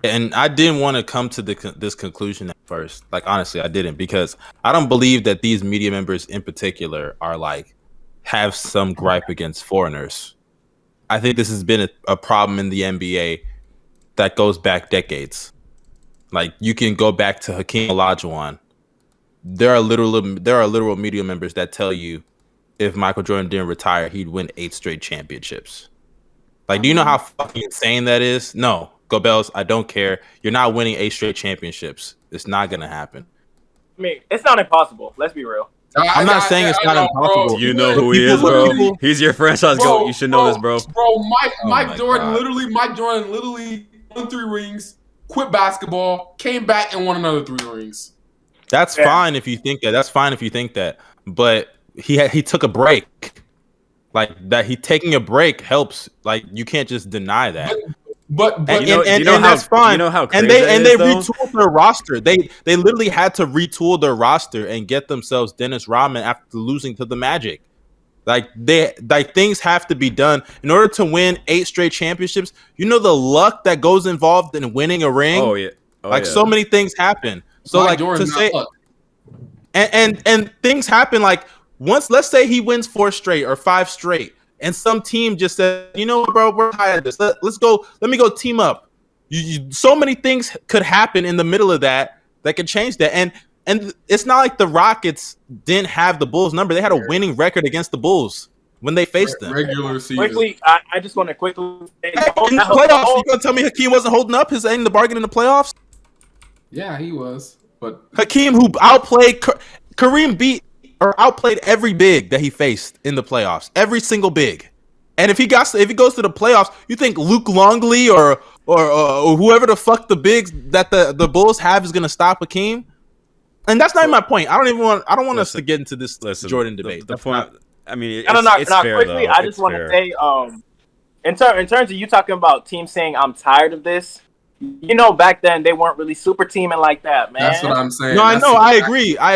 And I didn't want to come to this conclusion at first. Like, honestly, I didn't, because I don't believe that these media members in particular are have some gripe against foreigners. I think this has been a problem in the NBA that goes back decades. Like, you can go back to Hakeem Olajuwon. There are literal media members that tell you if Michael Jordan didn't retire, he'd win 8 straight championships. Like, do you know how fucking insane that is? No. Go Bells, I don't care. You're not winning 8 straight championships. It's not going to happen. I mean, it's not impossible. Let's be real. I'm not saying it's not impossible. Do you know who he is, bro? He's your franchise GOAT. You should know this, bro. Bro, Mike Jordan literally won 3 rings, quit basketball, came back and won another 3 rings. That's fine if you think that. But he took a break. Like, that he taking a break helps. Like, you can't just deny that. But that's fine. You know how crazy they retooled their roster. They literally had to retool their roster and get themselves Dennis Rodman after losing to the Magic. Things have to be done in order to win 8 straight championships. You know the luck that goes involved in winning a ring. Oh yeah. So many things happen. So Jordan, to say, and things happen. Like, once, let's say he wins 4 straight or 5 straight. And some team just said, you know what, bro, we're tired of this. Let's go. Let me go team up. So many things could happen in the middle of that could change that. And it's not like the Rockets didn't have the Bulls number. They had a winning record against the Bulls when they faced them. Regular season. Quickly, I just want to quickly say, in the playoffs, you gonna tell me Hakeem wasn't holding up his end of the bargain in the playoffs? Yeah, he was. But Hakeem, who outplayed Kareem, outplayed every big that he faced in the playoffs, every single big. And if he goes to the playoffs, you think Luke Longley or or whoever the fuck the bigs that the Bulls have is gonna stop Hakeem. And that's not even my point. I don't want us to get into this Jordan debate. The point. I mean, it's fair quickly, though. I just want to say, in terms of you talking about teams saying I'm tired of this. You know, back then they weren't really super teaming like that, man. That's what I'm saying. No, I know. I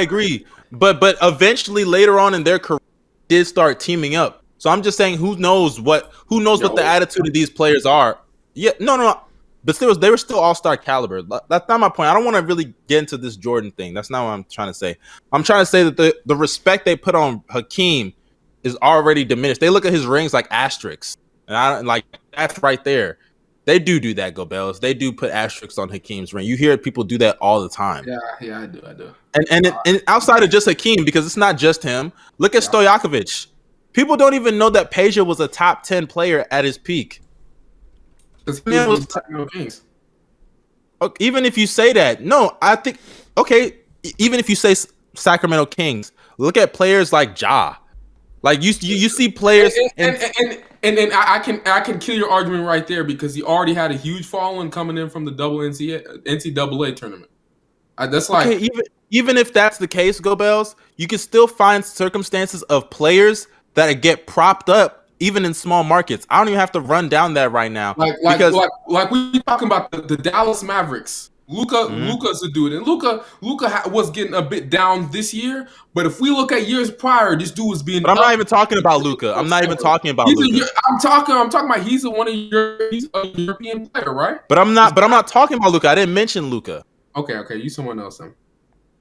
agree. But eventually, later on in their career, they did start teaming up. So I'm just saying, who knows what the attitude of these players are? Yeah, no. But they were still all-star caliber. That's not my point. I don't want to really get into this Jordan thing. That's not what I'm trying to say. I'm trying to say that the respect they put on Hakeem is already diminished. They look at his rings like asterisks, and that's right there. They do that, Go Bells. They do put asterisks on Hakeem's ring. You hear people do that all the time. Yeah, I do. And outside of just Hakeem, because it's not just him. Look at Stojakovic. People don't even know that Peja was a top 10 player at his peak. Even if you say that, no, I think okay. Even if you say Sacramento Kings, look at players like Ja. Like you see players, and I can kill your argument right there because he already had a huge following coming in from the double NCAA tournament. That's like even if that's the case, Go Bells, you can still find circumstances of players that get propped up even in small markets. I don't even have to run down that right now. Like we talking about the Dallas Mavericks. Luka's a dude, and Luka was getting a bit down this year. But if we look at years prior, this dude was being. But I'm not even talking about Luka. I'm not even talking about Luka. I'm talking about he's a European player, right? But I'm not talking about Luka. I didn't mention Luka. Okay, you someone else then.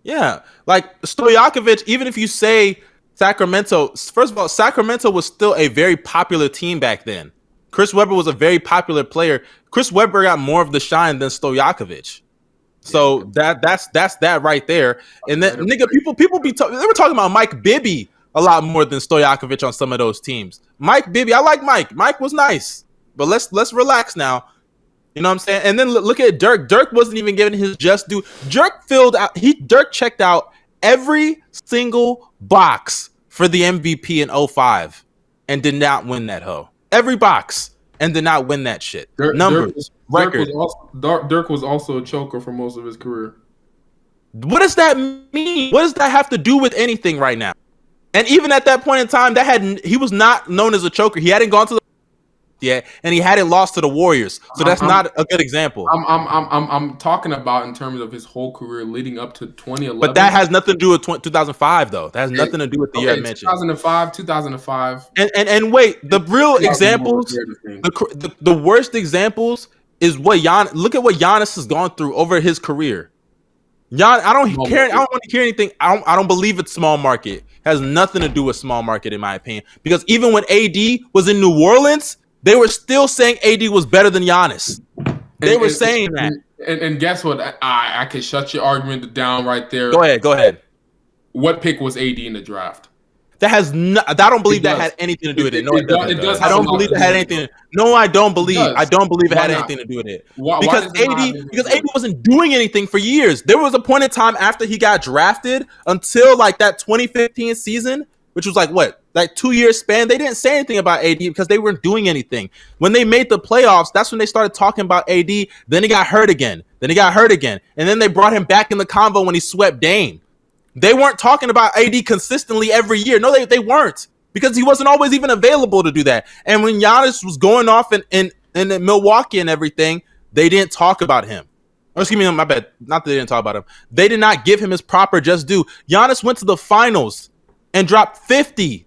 Yeah, like Stojakovic. Even if you say Sacramento, first of all, Sacramento was still a very popular team back then. Chris Webber was a very popular player. Chris Webber got more of the shine than Stojakovic. So that's that right there. And then nigga, people they were talking about Mike Bibby a lot more than Stojakovic on some of those teams. Mike Bibby, I like Mike. Mike was nice, but let's relax now. You know what I'm saying? And then look at Dirk. Dirk wasn't even given his just due. Dirk checked out every single box for the MVP in 05 and did not win that hoe. Every box and did not win that shit. Numbers, record. Dirk was also a choker for most of his career. What does that mean? What does that have to do with anything right now? And even at that point in time, he was not known as a choker. He hadn't gone to the yet, and he hadn't lost to the Warriors. So that's not a good example. I'm talking about in terms of his whole career leading up to 2011. But that has nothing to do with 2005, though. That has nothing to do with the year I mentioned. 2005. And wait, the real examples, the worst examples is what look at what Giannis has gone through over his career. I don't want to hear anything. I don't believe it's small market. It has nothing to do with small market, in my opinion. Because even when AD was in New Orleans, they were still saying AD was better than Giannis. They were saying that. And guess what? I can shut your argument down right there. Go ahead. What pick was AD in the draft? I don't believe that had anything to do with it. No, it doesn't. I don't believe it had anything. No, I don't believe. I don't believe it had anything to do with it. Because AD wasn't doing anything for years. There was a point in time after he got drafted until like that 2015 season, which was like 2 years span. They didn't say anything about AD because they weren't doing anything. When they made the playoffs, that's when they started talking about AD. Then he got hurt again. And then they brought him back in the convo when he swept Dame. They weren't talking about AD consistently every year. No, they weren't, because he wasn't always even available to do that. And when Giannis was going off in Milwaukee and everything, they didn't talk about him. Or excuse me, my bad. Not that they didn't talk about him. They did not give him his proper just due. Giannis went to the finals and dropped 50.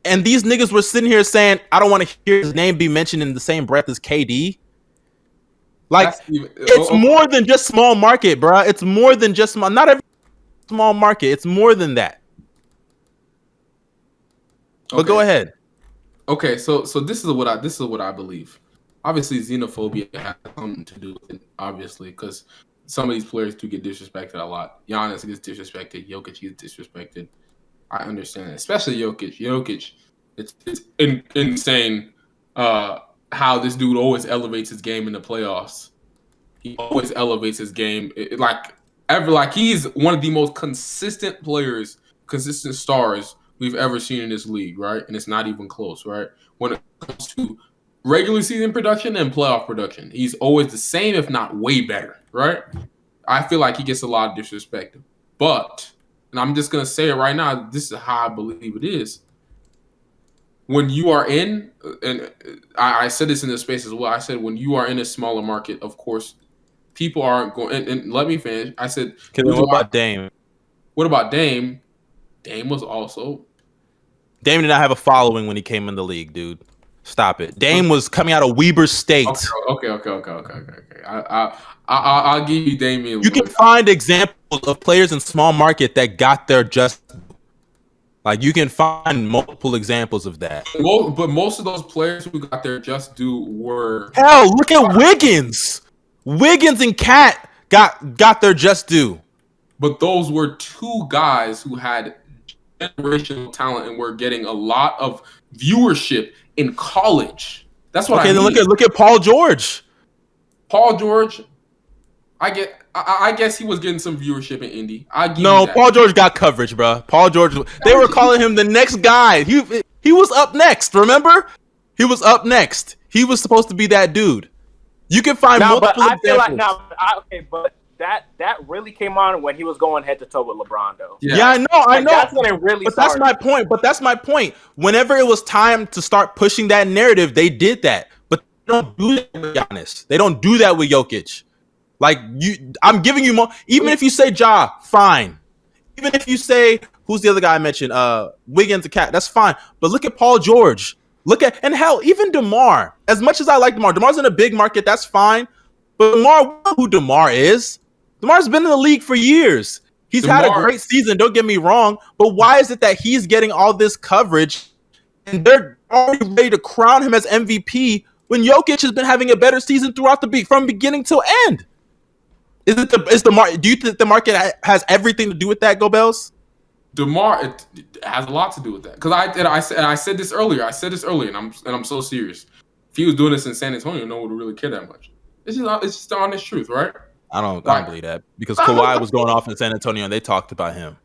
And these niggas were sitting here saying, I don't want to hear his name be mentioned in the same breath as KD. Like, it's more than just small market, bro. It's more than just small. Not every small market. It's more than that. But go ahead. Okay, so this is what I believe. Obviously, xenophobia has something to do with it. Obviously, because some of these players do get disrespected a lot. Giannis gets disrespected. Jokic gets disrespected. I understand that, especially Jokic. Jokic, it's insane how this dude always elevates his game in the playoffs. He always elevates his game. He's one of the most consistent stars we've ever seen in this league, right? And it's not even close, right? When it comes to regular season production and playoff production. He's always the same, if not way better, right? I feel like he gets a lot of disrespect. But, and I'm just going to say it right now, this is how I believe it is. When you are in, and I said this in the space as well, I said when you are in a smaller market, of course, people aren't going, and let me finish. I said, What about Dame? What about Dame? Dame was also. Dame did not have a following when he came in the league, dude. Stop it. Dame was coming out of Weber State. Okay. I'll give you Damian. You can find examples of players in small market that got their just. Like, you can find multiple examples of that. But most of those players who got their just due were. Hell, look at Wiggins. Wiggins and Cat got their just due. But those were two guys who had generational talent and were getting a lot of viewership in college. That's what I mean. Then look at Paul George. Paul George, I guess he was getting some viewership in Indy. Paul George got coverage, bro. Paul George, they were calling him the next guy. He was up next, remember? He was up next. He was supposed to be that dude. You can find multiple examples. But that really came on when he was going head to toe with LeBron, though. Yeah, I know. That's when it really started. That's my point. Whenever it was time to start pushing that narrative, they did that. But they don't do that with Giannis. They don't do that with Jokic. Like, I'm giving you more. Even if you say Ja, fine. Even if you say, who's the other guy I mentioned? Wiggins, the Cat, that's fine. But look at Paul George. And hell, even DeMar. As much as I like DeMar's in a big market, that's fine. But who DeMar is? DeMar's been in the league for years. He's had a great season, don't get me wrong. But why is it that he's getting all this coverage and they're already ready to crown him as MVP when Jokic has been having a better season from beginning till end? Do you think the market has everything to do with that, Gobels? DeMar, it has a lot to do with that. Because I said this earlier. And I'm so serious. If he was doing this in San Antonio, no one would really care that much. It's just the honest truth, right? I don't believe that, because Kawhi was going off in San Antonio and they talked about him.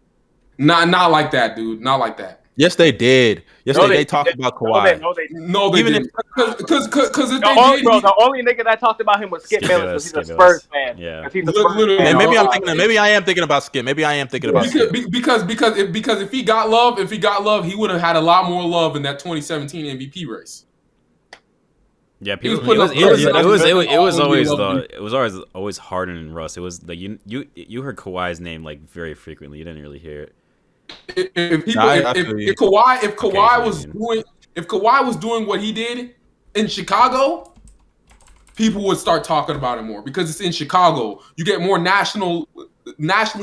Not like that, dude. Not like that. Yes, they did. They talked about Kawhi. No, they didn't. Because the only nigga that talked about him was Skip Bayless, because he's a Spurs fan. Yeah. Maybe I am thinking about Skip. Because if he got love, he would have had a lot more love in that 2017 MVP race. Yeah, it was always Harden and Russ. It was like you heard Kawhi's name like very frequently. You didn't really hear it. If Kawhi was doing what he did in Chicago, people would start talking about it more, because it's in Chicago. You get more nationally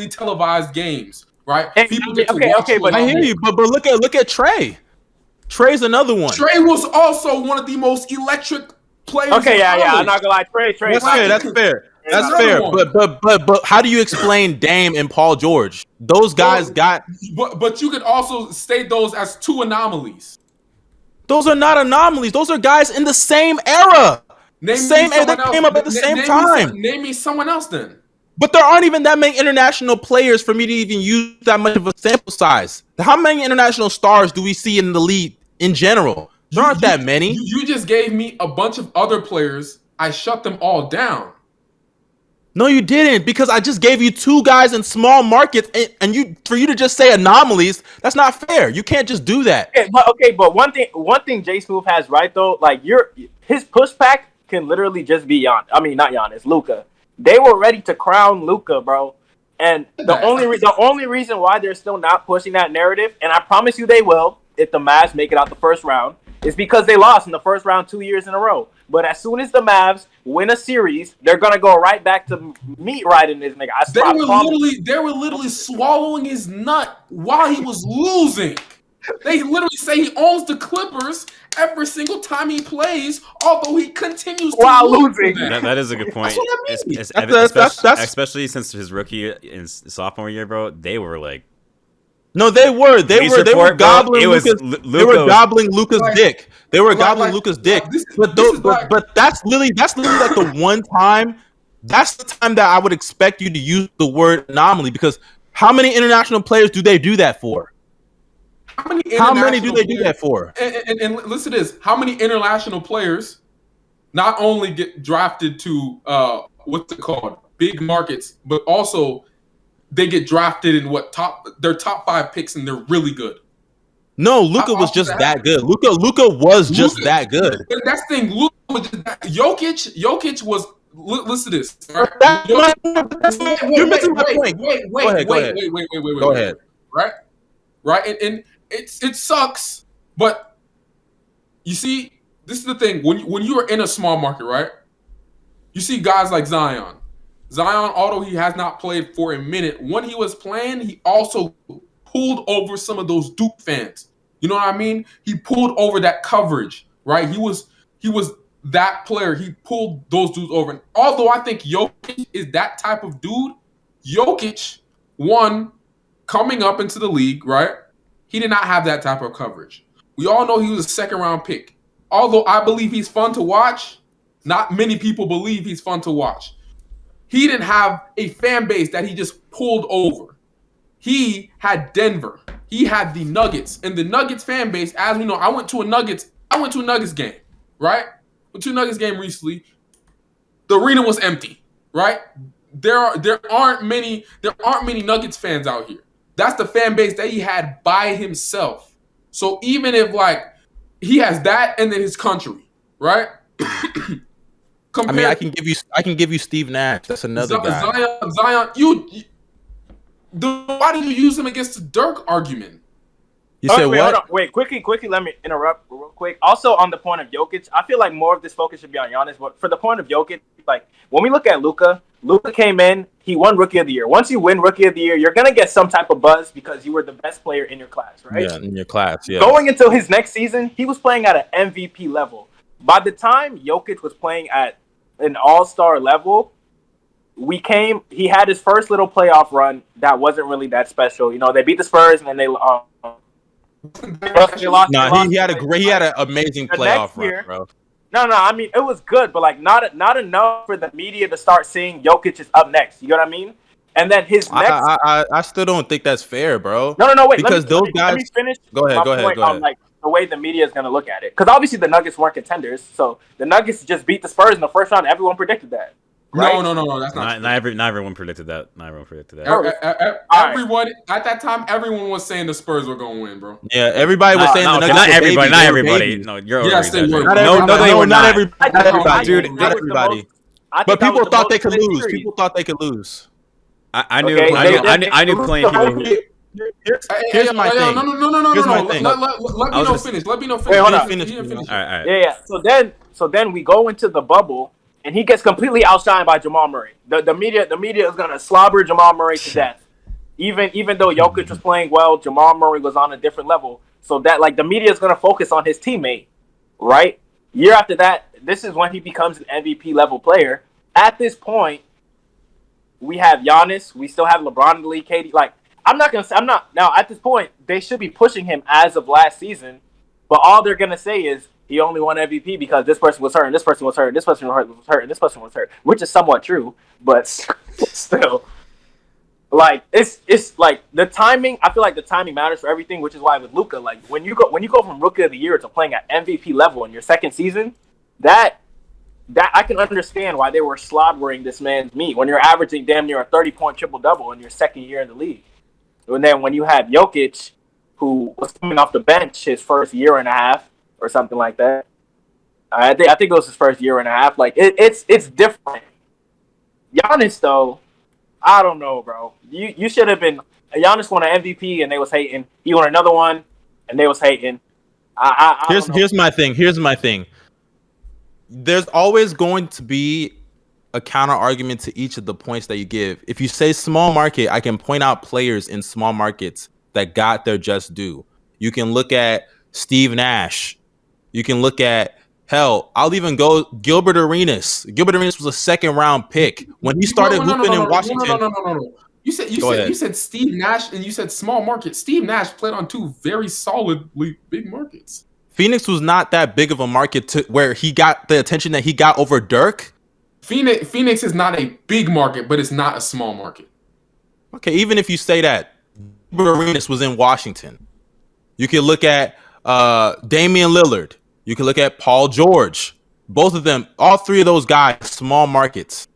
televised games, right? People get to watch. But I hear you. But look at Trey. Trey's another one. Trey was also one of the most electric players. Okay, I'm not gonna lie. Trey. That's fair. But how do you explain Dame and Paul George? Those guys But you could also state those as two anomalies. Those are not anomalies. Those are guys in the same era. They came up at the same time. Name me someone else then. But there aren't even that many international players for me to even use that much of a sample size. How many international stars do we see in the league in general? There aren't that many. You just gave me a bunch of other players. I shut them all down. No, you didn't, because I just gave you two guys in small markets, and for you to just say anomalies, that's not fair. You can't just do that. But one thing JSmooth has right though, like his pushback can literally just be Luka. They were ready to crown Luka, bro. And the only reason why they're still not pushing that narrative, and I promise you they will, if the Mavs make it out the first round, is because they lost in the first round 2 years in a row. But as soon as the Mavs win a series, they're gonna go right back to meat riding this nigga. They were literally swallowing his nut while he was losing. They literally say he owns the Clippers every single time he plays, although he continues while losing. That is a good point. Especially since his rookie and sophomore year, bro. They were like. No, they were gobbling Luka's dick. They were gobbling Luka's dick. But that's literally like the one time. That's the time that I would expect you to use the word anomaly, because how many international players do they do that for? How many do they do that for? And listen to this: how many international players not only get drafted to what's it called, big markets, but also they get drafted in their top 5 picks, and they're really good. No, Luka was just that good. Luka was just that good. That's the thing. Luka was just that. Jokic was. Listen to this. You're missing my point. Wait. Go ahead. Right, and it sucks, but you see, this is the thing. When you are in a small market, right? You see guys like Zion. Zion, although he has not played for a minute, when he was playing, he also pulled over some of those Duke fans. You know what I mean? He pulled over that coverage, right? He was that player. He pulled those dudes over. And although I think Jokic is that type of dude, Jokic, one, coming up into the league, right? He did not have that type of coverage. We all know he was a second-round pick. Although I believe he's fun to watch, not many people believe he's fun to watch. He didn't have a fan base that he just pulled over. He had Denver. He had the Nuggets. And the Nuggets fan base, as we know, I went to a Nuggets game, right? Went to a Nuggets game recently. The arena was empty, right? There aren't many Nuggets fans out here. That's the fan base that he had by himself. So even if he has that and then his country, right? I can give you Steve Nash. That's another guy. Zion, why did you use him against the Dirk argument? You said what? Wait, quickly, let me interrupt real quick. Also, on the point of Jokic, I feel like more of this focus should be on Giannis. But for the point of Jokic, when we look at Luka came in, he won Rookie of the Year. Once you win Rookie of the Year, you're gonna get some type of buzz because you were the best player in your class, right? Yeah, in your class. Yeah. Going into his next season, he was playing at an MVP level. By the time Jokic was playing at an All-Star level, he had his first little playoff run that wasn't really that special. You know, they beat the Spurs and then they lost. He had an amazing playoff run, bro. No, I mean it was good, but not enough for the media to start saying Jokic is up next. You know what I mean? And then his next, I still don't think that's fair, bro. No, wait. Because those guys. Let me finish. Go ahead. On, the way the media is going to look at it, because obviously the Nuggets weren't contenders, so the Nuggets just beat the Spurs in the first round. Everyone predicted that. Right? No, that's not everyone predicted that. Everyone at that time, everyone was saying the Spurs were going to win, bro. Yeah, everybody was saying the Nuggets. Not everybody. No, you're yes, they were. Not everybody, dude. Not everybody. But people thought they could lose. People thought they could lose. I knew playing people who. Here's my thing. No. Let me finish. Wait, hold on. Finish. All right. Yeah. So then we go into the bubble, and he gets completely outshined by Jamal Murray. The media is gonna slobber Jamal Murray to death. Even though Jokic was playing well, Jamal Murray was on a different level. So that the media is gonna focus on his teammate, right? Year after that, this is when he becomes an MVP level player. At this point, we have Giannis. We still have LeBron in the league. KD. Now at this point, they should be pushing him as of last season, but all they're gonna say is he only won MVP because this person was hurt, and this person was hurt, and this person was hurt, and this person was hurt, which is somewhat true, but still, it's the timing. I feel like the timing matters for everything, which is why with Luka, when you go from Rookie of the Year to playing at MVP level in your second season, that I can understand why they were slobbering this man's meat when you're averaging damn near a 30-point triple-double in your second year in the league. And then when you had Jokic, who was coming off the bench his first year and a half or something like that. I think it was his first year and a half. It's different. Giannis, though, I don't know, bro. You should have been. Giannis won an MVP and they was hating. He won another one and they was hating. Here's my thing. There's always going to be a counter argument to each of the points that you give. If you say small market, I can point out players in small markets that got their just due. You can look at Steve Nash. You can look at, hell, I'll even go Gilbert Arenas. Gilbert Arenas was a second-round pick. When he started hooping in Washington. No. You said Steve Nash and you said small market. Steve Nash played on two very solidly big markets. Phoenix was not that big of a market to where he got the attention that he got over Dirk. Phoenix is not a big market, but it's not a small market. Okay, even if you say that, Arenas was in Washington. You can look at Damian Lillard. You can look at Paul George. Both of them, all three of those guys, small markets.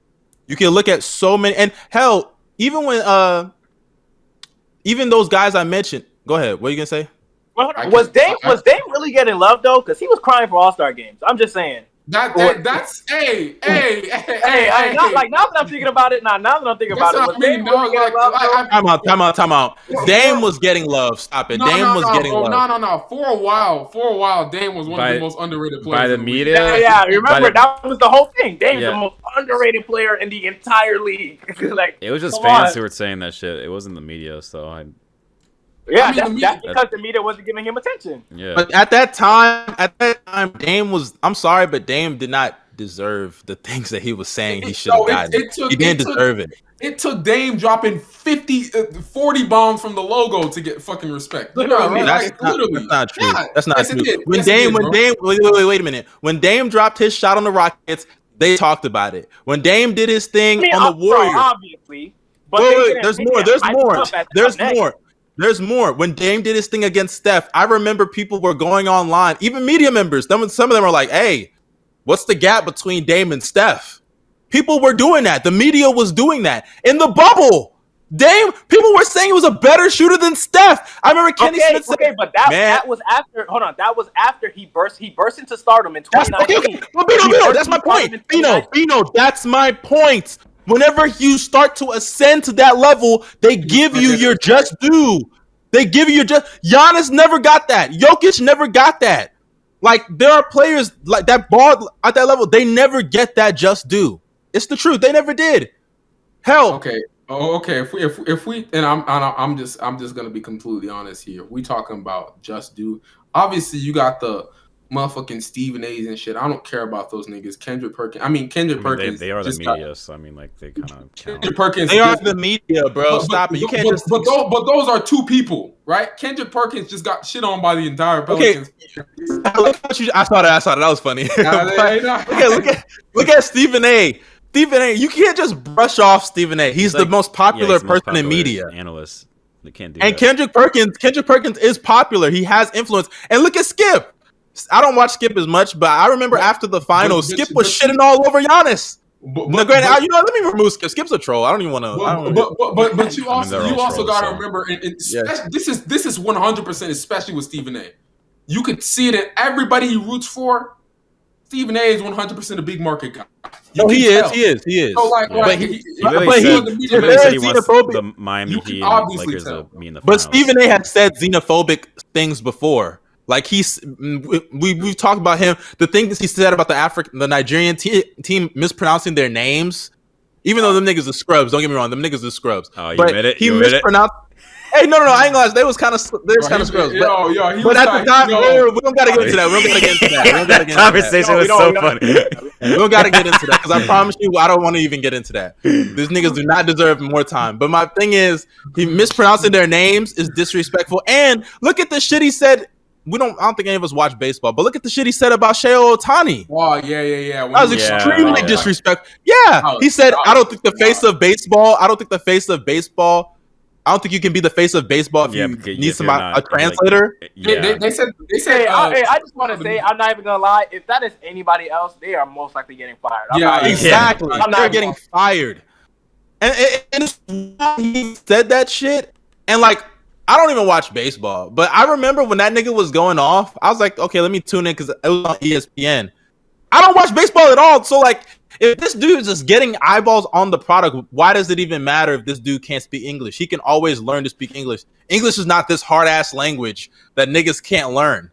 You can look at so many, and hell, even when even those guys I mentioned. Go ahead. What are you gonna say? Was Dame really getting love though? Because he was crying for All-Star games. I'm just saying. That's hey. Now that I'm thinking about it, now that I'm thinking about it, was Dame really getting love? Time out. Dame was getting love. Stop it. Dame was getting love. No. For a while, Dame was one of the most underrated players by the media. Yeah. Remember that was the whole thing. Dame's the most underrated player in the entire league. Like it was just fans who were saying that shit. It wasn't the media, so that's because the media wasn't giving him attention. Yeah. But at that time, Dame was. I'm sorry, but Dame did not deserve the things that he was saying he should have gotten. He didn't deserve it. It took Dame dropping 40 bombs from the logo to get fucking respect. Literally, that's not true. Yeah, that's not true. When Dame, wait a minute. When Dame dropped his shot on the Rockets, they talked about it. When Dame did his thing on the Warriors, obviously. But wait, there's more. When Dame did his thing against Steph, I remember people were going online, even media members. Some of them were like, "Hey, what's the gap between Dame and Steph?" People were doing that. The media was doing that in the bubble. Dame, people were saying he was a better shooter than Steph. I remember Kenny Smith said, but that was after. Hold on, that was after he burst into stardom in 2019. Well, Bino, that's my point. Bino, that's my point. Whenever you start to ascend to that level, they give you your just due. They give you your just. Giannis never got that. Jokic never got that. Like, there are players like that ball at that level. They never get that just due. It's the truth. They never did. Hell. Okay. If we and I'm just gonna be completely honest here. We talking about just due. Obviously, you got the motherfucking Stephen A's and shit. I don't care about those niggas. Kendrick Perkins. They are the media, so I mean, like they kind of. Kendrick Perkins. They are the media, bro. Stop it. You can't just. But those are two people, right? Kendrick Perkins just got shit on by the entire Pelicans. Okay. I saw that. That was funny. Look at Stephen A. Stephen A. You can't just brush off Stephen A. He's the most popular person in media. Analyst. They can't do and that. Kendrick Perkins is popular. He has influence. And look at Skip. I don't watch Skip as much, but I remember after the finals, Skip was shitting all over Giannis. Let me remove Skip. Skip's a troll. I don't even want to. But you also got to remember, this is 100%, especially with Stephen A. You could see it in everybody he roots for. Stephen A is 100% a big market guy. He is. He So said he wants the Miami Heat and Lakers to be in the finals. But Stephen A has said xenophobic things before. Like we've talked about him. The things he said about the Nigerian team mispronouncing their names, even though them niggas are scrubs. Don't get me wrong, them niggas are scrubs. Oh, you admit it? He mispronounced. Hey, no, I ain't gonna lie. They was kind of scrubs. But at the time, we don't gotta get into that. That conversation was so funny. We don't gotta get into that because I promise you, I don't want to even get into that. These niggas do not deserve more time. But my thing is, he mispronouncing their names is disrespectful. And look at the shit he said. I don't think any of us watch baseball, but look at the shit he said about Shohei Ohtani. Oh, yeah. That was extremely disrespectful. Yeah, he said, I don't think the face of baseball. I don't think you can be the face of baseball if you need a translator. They said. I just want to say, I'm not even gonna lie. If that is anybody else, they are most likely getting fired. Exactly. They're getting fired. And he said that shit, and like, I don't even watch baseball, but I remember when that nigga was going off, I was like, okay, let me tune in because it was on ESPN. I don't watch baseball at all, so like, if this dude is just getting eyeballs on the product, why does it even matter if this dude can't speak English? He can always learn to speak English. English is not this hard-ass language that niggas can't learn.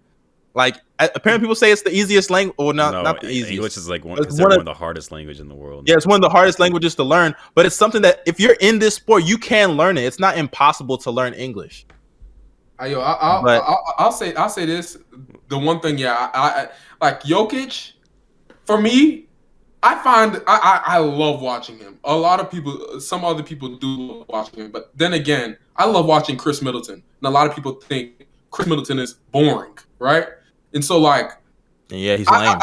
Like, apparently people say it's the easiest language. Well, not the easiest. English is like one of the hardest languages in the world. Yeah, it's one of the hardest languages to learn, but it's something that if you're in this sport, you can learn it. It's not impossible to learn English. I'll say this. The one thing, I like Jokic. For me, I find I love watching him. Some other people do love watching him, but then again, I love watching Chris Middleton. And a lot of people think Chris Middleton is boring, right? And so, like, yeah, he's lame.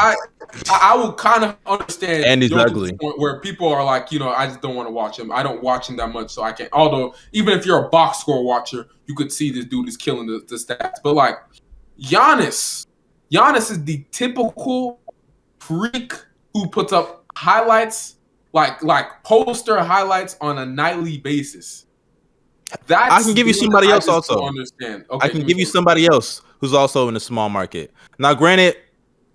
I will kind of understand, and he's ugly. Where people are like, I just don't want to watch him. I don't watch him that much, so I can't. Although, even if you're a box score watcher, you could see this dude is killing the stats. But like, Giannis is the typical freak who puts up highlights like poster highlights on a nightly basis. I can give you somebody else also. Understand? Okay, I can give you somebody else who's also in a small market. Now, granted,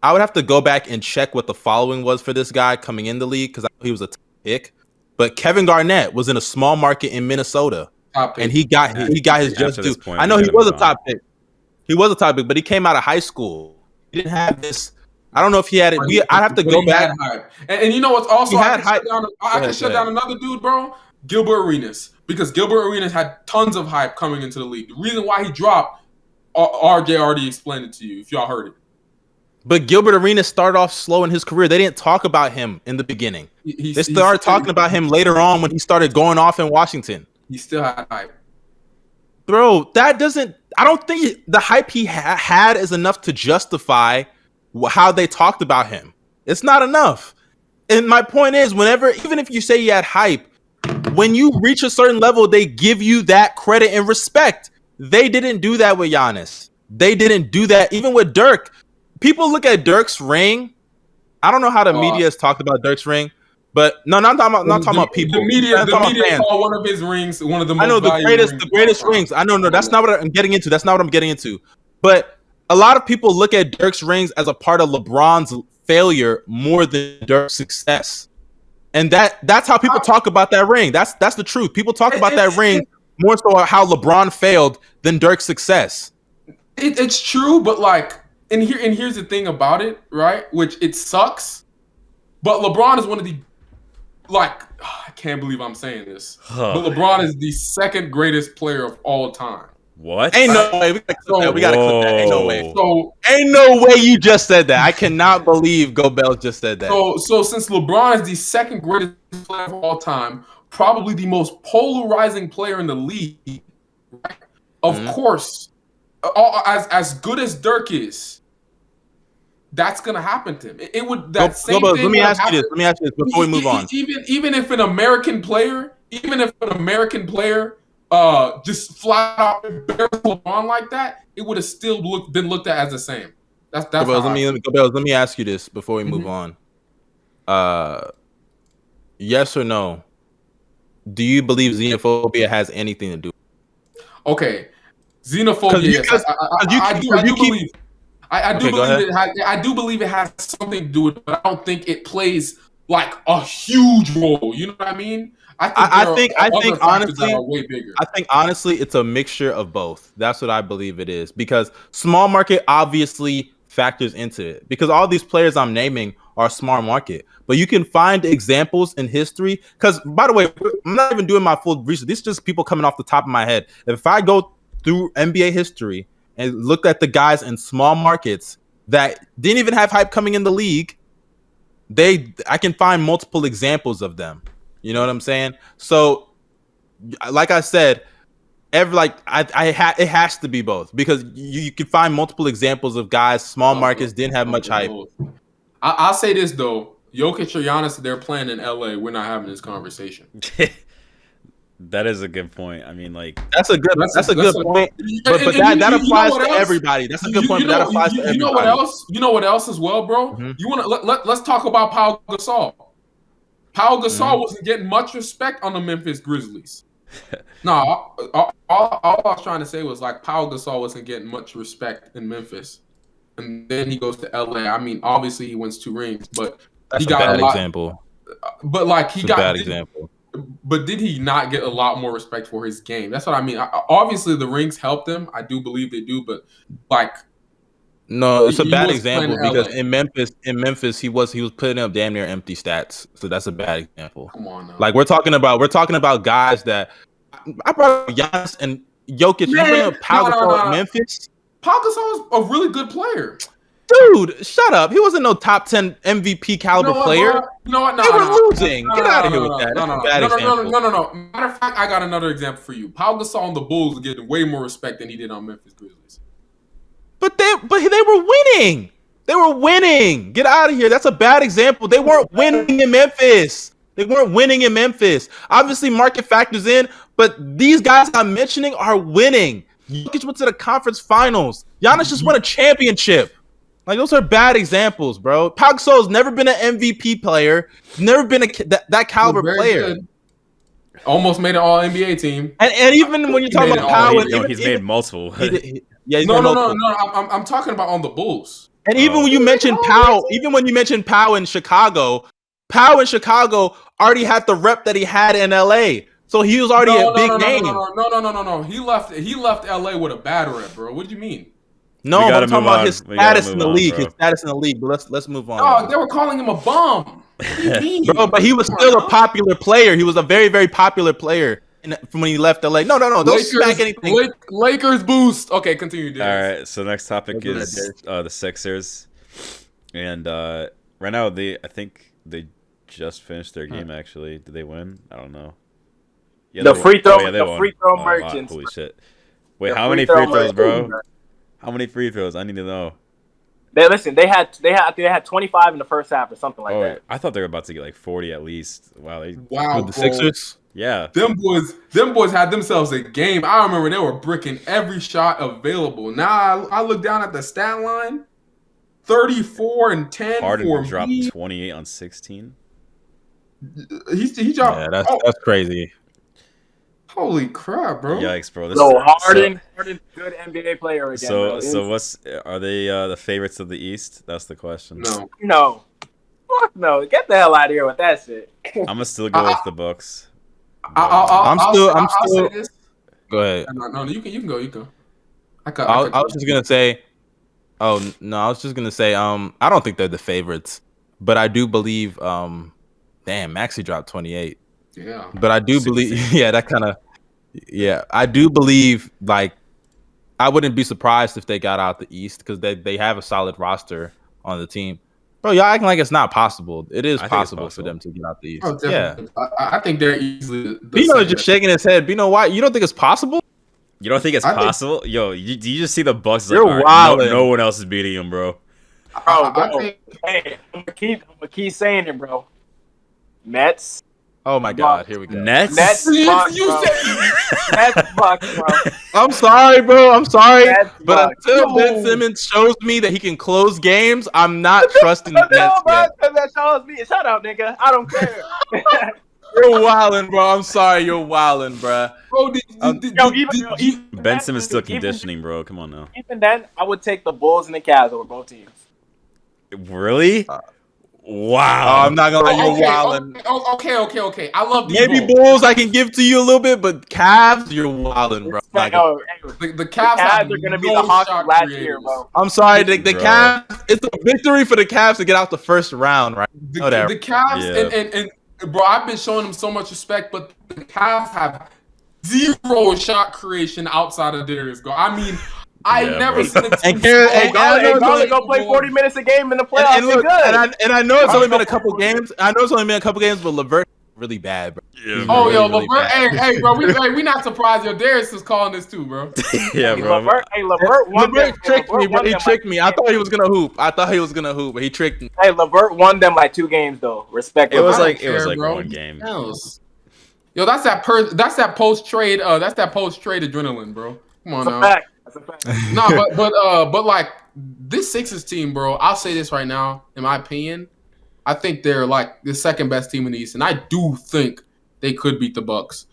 I would have to go back and check what the following was for this guy coming in the league because he was a top pick. But Kevin Garnett was in a small market in Minnesota, and he got his just due. I know he was a top pick. He was a top pick, but he came out of high school. He didn't have this. I don't know if he had it. I'd have to go back. And you know what's also I can shut down another dude, bro. Gilbert Arenas, because Gilbert Arenas had tons of hype coming into the league. The reason why he dropped, RJ already explained it to you if y'all heard it. But Gilbert Arenas started off slow in his career. They didn't talk about him in the beginning. They started talking about him later on when he started going off in Washington. He still had hype. Bro, I don't think the hype he had is enough to justify how they talked about him. It's not enough. And my point is, even if you say he had hype, when you reach a certain level, they give you that credit and respect. They didn't do that with Giannis. They didn't do that even with Dirk. People look at Dirk's ring. I don't know how the media has talked about Dirk's ring, but no, not talking about people. The media call one of his rings one of the most. I know the greatest rings. I know, no, that's not what I'm getting into. That's not what I'm getting into. But a lot of people look at Dirk's rings as a part of LeBron's failure more than Dirk's success. And that's how people talk about that ring. That's the truth. People talk about that ring more so how LeBron failed than Dirk's success. It's true, but like, and here's the thing about it, right? Which it sucks, but LeBron is one of the I can't believe I'm saying this, but LeBron is the second greatest player of all time. What? Ain't no way. We gotta clip that. Ain't no way. Ain't no way you just said that. I cannot believe Gobel just said that. So since LeBron is the second greatest player of all time, probably the most polarizing player in the league, right? Of course, as good as Dirk is, that's gonna happen to him. It would same thing. Let me ask you this before we move on. Even if an American player, just flat out embarrass LeBron like that, it would have still been looked at as the same. That's Gobel, let me ask you this before we move on. Yes or no? Do you believe xenophobia has anything to do? Okay, xenophobia. I do believe it has something to do with it, but I don't think it plays like a huge role. You know what I mean? I think honestly, it's a mixture of both. That's what I believe it is, because small market obviously factors into it, because all these players I'm naming are small market, but you can find examples in history. Because by the way, I'm not even doing my full research. This is just people coming off the top of my head. If I go through NBA history and look at the guys in small markets that didn't even have hype coming in the league, I can find multiple examples of them. You know what I'm saying? So, like I said, it has to be both, because you can find multiple examples of guys, small markets didn't have much hype. I'll say this though, Jokic or Giannis, they're playing in LA. We're not having this conversation. That is a good point. I mean, like, that's a good point. But that applies to everybody. That's a good point. But that applies to everybody. You know what else? You know what else as well, bro? Mm-hmm. You want to let's talk about Pau Gasol. Pau Gasol wasn't getting much respect on the Memphis Grizzlies. No, all I was trying to say was like Pau Gasol wasn't getting much respect in Memphis, and then he goes to LA. I mean, obviously he wins 2 rings, but that's he got a bad a lot, example. But like he got a bad example. But did he not get a lot more respect for his game? That's what I mean. Obviously, the rings helped him. I do believe they do, but like, no, it's a bad example because in Memphis, he was putting up damn near empty stats. So that's a bad example. Come on, now. Like we're talking about guys that I brought up Giannis and Jokic. Man, you bring up Pau Gasol in Memphis. Pau Gasol is a really good player. Dude, shut up. He wasn't no top 10 MVP caliber player. You know what? They were losing. Get out of here with that. That's a bad example. No. Matter of fact, I got another example for you. Pau Gasol on the Bulls is getting way more respect than he did on Memphis Grizzlies. But they were winning. They were winning. Get out of here. That's a bad example. They weren't winning in Memphis. Obviously, market factors in, but these guys I'm mentioning are winning. Jokic went to the conference finals. Giannis just won a championship. Like those are bad examples, bro. Pau Gasol's never been an MVP player, never been that caliber player. Good. Almost made an All NBA team. And even when you're talking about Pau, he's made multiple. No. I'm talking about on the Bulls. And even when you mentioned Pau, Pau in Chicago already had the rep that he had in LA. So he was already a big name. No. He left LA with a bad rep, bro. What do you mean? No, I'm talking about his status in the league. His status in the league. But let's move on. Oh, they were calling him a bum. What do you mean? Bro, but he was still a popular player. He was a very, very popular player from when he left LA. No. Don't smack anything. Lakers boost. Okay, continue, Darius. All right, so next topic is the Sixers. And right now, I think they just finished their game, actually. Did they win? I don't know. Yeah, the free throw merchants. Holy shit. Wait, how many free throws, bro? How many free throws? I need to know. They had 25 in the first half or something like that. I thought they were about to get like 40 at least. Wow, the Sixers? Yeah. Them boys had themselves a game. I remember they were bricking every shot available. Now I look down at the stat line. 34 and 10 Harden for dropped me. 28 on 16. He dropped. Yeah, that's crazy. Holy crap, bro! Yikes, bro! Harden's good NBA player again. So are they the favorites of the East? That's the question. No. Fuck no! Get the hell out of here with that shit. I'm gonna still go with the Bucks. I'm still. Go ahead. No, you can go. You go. I was just gonna say. Oh no, I was just gonna say. I don't think they're the favorites, but I do believe. Damn, Maxey dropped 28. Yeah. But I do believe. Yeah, that kind of. Yeah, I do believe. Like, I wouldn't be surprised if they got out the East because they have a solid roster on the team. Bro, y'all acting like it's not possible. It is possible for them to get out the East. Oh, yeah, I think they're easily. Bino is just shaking his head. Bino, why you don't think it's possible? You don't think it's possible? Yo, do you just see the Bucks? You're like, wild. No one else is beating them, bro. Hey, I'm gonna keep saying it, bro. Mets. Oh my God, here we go. Nets, Bucks, bro. I'm sorry, bro. I'm sorry. But until Ben Simmons shows me that he can close games, I'm not trusting the Nets yet. That shows me. Shut up, nigga. I don't care. You're wildin', bro. I'm sorry. You're wildin', bro. Ben Simmons still conditioning, bro. Come on now. Even then, I would take the Bulls and the Cavs over both teams. Really? Wow. I'm not gonna lie, you're wildin'. Okay. I love these maybe Bulls I can give to you a little bit, but Cavs, you're wildin', bro. The Cavs are gonna be the Hawks last year, bro. I'm sorry, the Cavs. It's a victory for the Cavs to get out the first round, right? The Cavs and bro, I've been showing them so much respect, but the Cavs have zero shot creation outside of Darius. I mean, I never seen a team. Garland go play 40 minutes a game in the playoffs. And I know it's only been a couple games. But LeVert really bad, bro. Yeah, LeVert. Hey, bro, we not surprised. Yo, Darius is calling this too, bro. Yeah, bro. LeVert tricked me, bro. He tricked me. I thought he was gonna hoop. But he tricked me. Hey, LeVert won them like 2 games though. Respect. It was like one game. Yo, that's that post trade adrenaline, bro. Come on now. That's a fact. No, but like this Sixers team, bro. I'll say this right now. In my opinion, I think they're like the second best team in the East, and I do think they could beat the Bucks.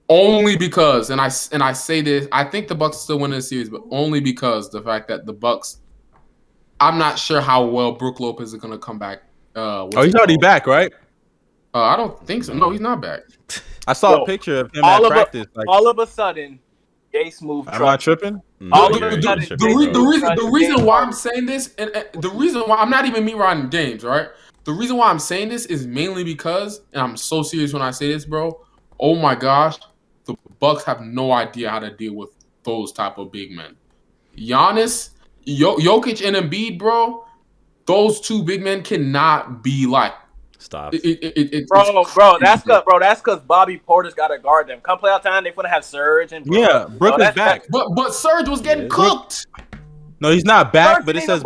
Only because, and I say this, I think the Bucks still win the series, but only because the fact that the Bucks. I'm not sure how well Brook Lopez is gonna come back. He's already back, right? I don't think so. No, he's not back. I saw a picture of him at practice. All of a sudden, JSmooth. Am I tripping? The reason why I'm saying this, and the reason why I'm not even me riding games, right? The reason why I'm saying this is mainly because, and I'm so serious when I say this, bro. Oh my gosh, the Bucks have no idea how to deal with those type of big men. Giannis, Jokic, and Embiid, bro. Those 2 big men cannot be like. Stop. Bro, that's because Bobby Porter's got to guard them. Come playoff time, they're gonna have Serge and Brook is back. But Serge was getting cooked. No, he's not back. But it says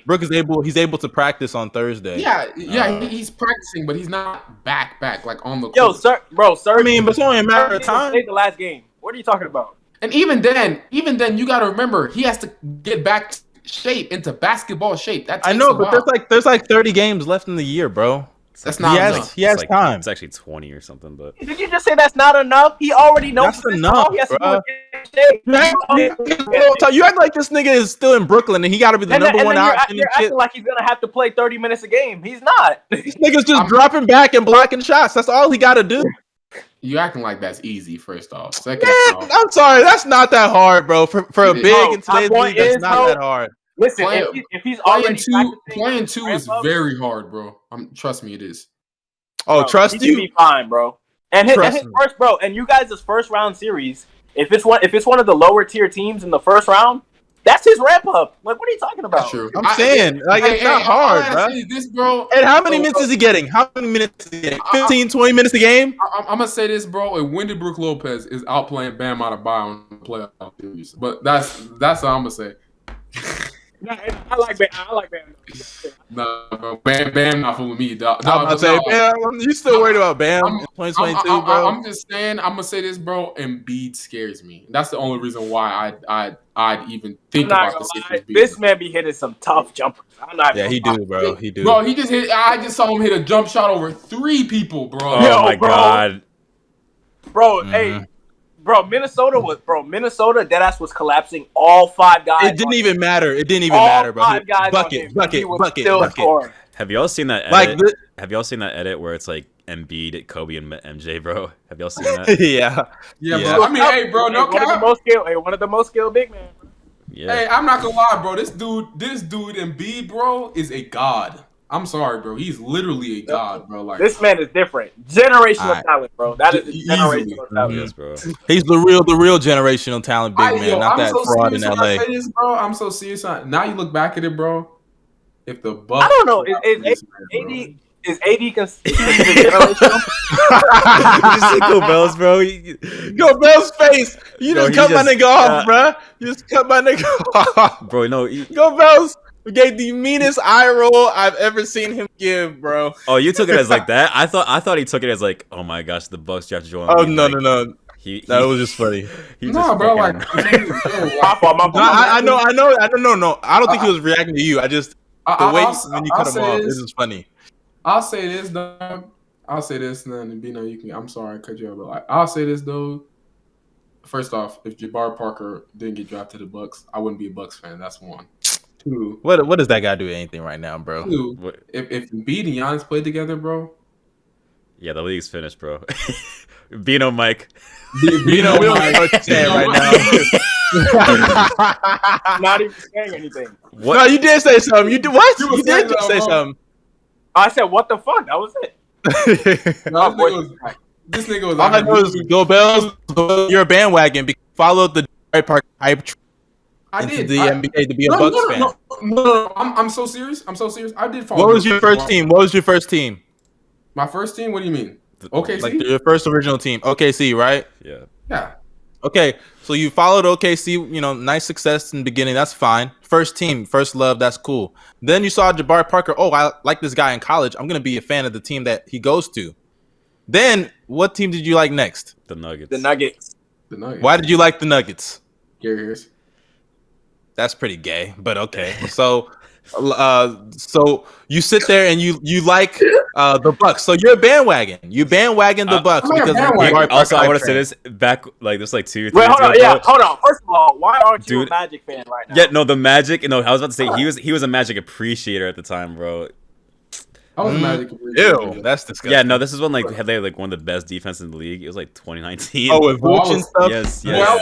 Brook is able to practice on Thursday. Yeah, he's practicing, but he's not back like on the court. Serge. I mean, but it's only a matter of time. Played the last game. What are you talking about? And even then, you got to remember he has to get back shape, into basketball shape. That takes I know, a but while. there's like 30 games left in the year, bro. That's not enough. He has like, time. It's actually 20 or something, but Did you just say that's not enough? He already knows. That's enough, All he has to do bro. is get in shape. You act like this nigga is still in Brooklyn and he got to be the number one option. You're acting like he's gonna have to play 30 minutes a game. He's not. This nigga's just dropping back and blocking shots. That's all he got to do. You acting like that's easy. First off, second Man, off, I'm sorry, that's not that hard, bro. For a big Bro, in today's my league, point that's is, not bro, that hard. Listen, if he's already playing two is very hard, bro. Trust me, it is. Oh, bro, trust he you? should be fine, bro. And his Trust me. first, bro, and you guys' first round series. If it's one of the lower tier teams in the first round, that's his ramp up. Like, what are you talking about? That's true. I'm saying, like, it's not hard, bro. This, bro. And how many minutes is he getting? How many minutes is he getting? 15, 20 minutes a game? I'm gonna say this, bro. And Wendy Brook Lopez is outplaying Bam Adebayo in the playoff series. But that's all I'm gonna say. I like Bam. No, bro. Bam not fooling me, dog. I'm about to say, Bam, you still worried about Bam in 2022, bro? I'm just saying. I'm gonna say this, bro. Embiid scares me. That's the only reason why I'd even think about the Sixers. This man be hitting some tough jumpers. Yeah, he do, bro. He do. Bro, he just hit. I just saw him hit a jump shot over 3 people, bro. oh my god, bro. Hey. Bro, Minnesota deadass was collapsing all 5 guys. It didn't even matter. It didn't even matter, bro. 5 guys Bucket. have y'all seen that edit? Like, have y'all seen that edit where it's like Embiid, Kobe, and MJ, bro? Have y'all seen that? Yeah, bro. I mean, hey, bro, no cap. One of the most skilled big men. Yeah. Hey, I'm not gonna lie, bro. This dude, Embiid, bro, is a god. I'm sorry, bro. He's literally a god, bro. Like, this man is different. Generational talent, bro. That is generational talent. Yes, bro. he's the real generational talent big man, not that fraud in LA. I say this, bro. I'm so serious. Now you look back at it, bro. If the Bucks, I don't know. Is AD considered generational? You just see Gobel's, bro. Gobel's face. You Bro, just cut my nigga off, bro. You just cut my nigga off. Bro, no. Gobel's gave the meanest eye roll I've ever seen him give, bro. Oh, you took it as like that? I thought he took it as like, oh my gosh, the Bucks drafted Joel Oh, Embiid. no, like, no. That was just funny. No, bro. Like, I know. No. I don't think he was reacting to you. I just the way when you cut him off, this is funny. I'll say this, dog. I'll say this, and then Bino, you can. I'm sorry, I cut you off, but like, I'll say this, though. First off, if Jabari Parker didn't get drafted to the Bucks, I wouldn't be a Bucks fan. That's one. 2. What does that guy do anything right now, bro? 2. If Embiid and Giannis played together, bro. Yeah, the league's finished, bro. Bino, Mike. Bino, we don't know what you're saying right now. Not even saying anything. What? No, you did say something. You did what? You did saying say something, something. I said, what the fuck? That was it. This nigga was. All I know is Go Bells. You're a bandwagon because you followed the Park hype into the NBA to be a Bucks fan. No. I'm so serious. I did follow. What was your first team? My first team? What do you mean? OKC? Like your first original team. OKC, right? Yeah. Okay, so you followed OKC, nice success in the beginning. That's fine. First team, first love. That's cool. Then you saw Jabari Parker. Oh, I like this guy in college. I'm going to be a fan of the team that he goes to. Then what team did you like next? The Nuggets. The Nuggets. Why did you like the Nuggets? Gary Harris. That's pretty gay, but okay. So you sit there and you like the Bucks. So you're a bandwagon. You bandwagon the Bucks because also I want to say this back like this like 2 3 Wait, hold on. ago, Yeah, hold on. First of all, why aren't you a Magic fan right now? Yeah, no, the Magic. No, I was about to say he was a Magic appreciator at the time, bro. I was a Magic appreciator. Ew, that's disgusting. Yeah, no, this is when had they like one of the best defense in the league. It was like 2019. Oh, with Vooch and stuff. Yes. Boy, I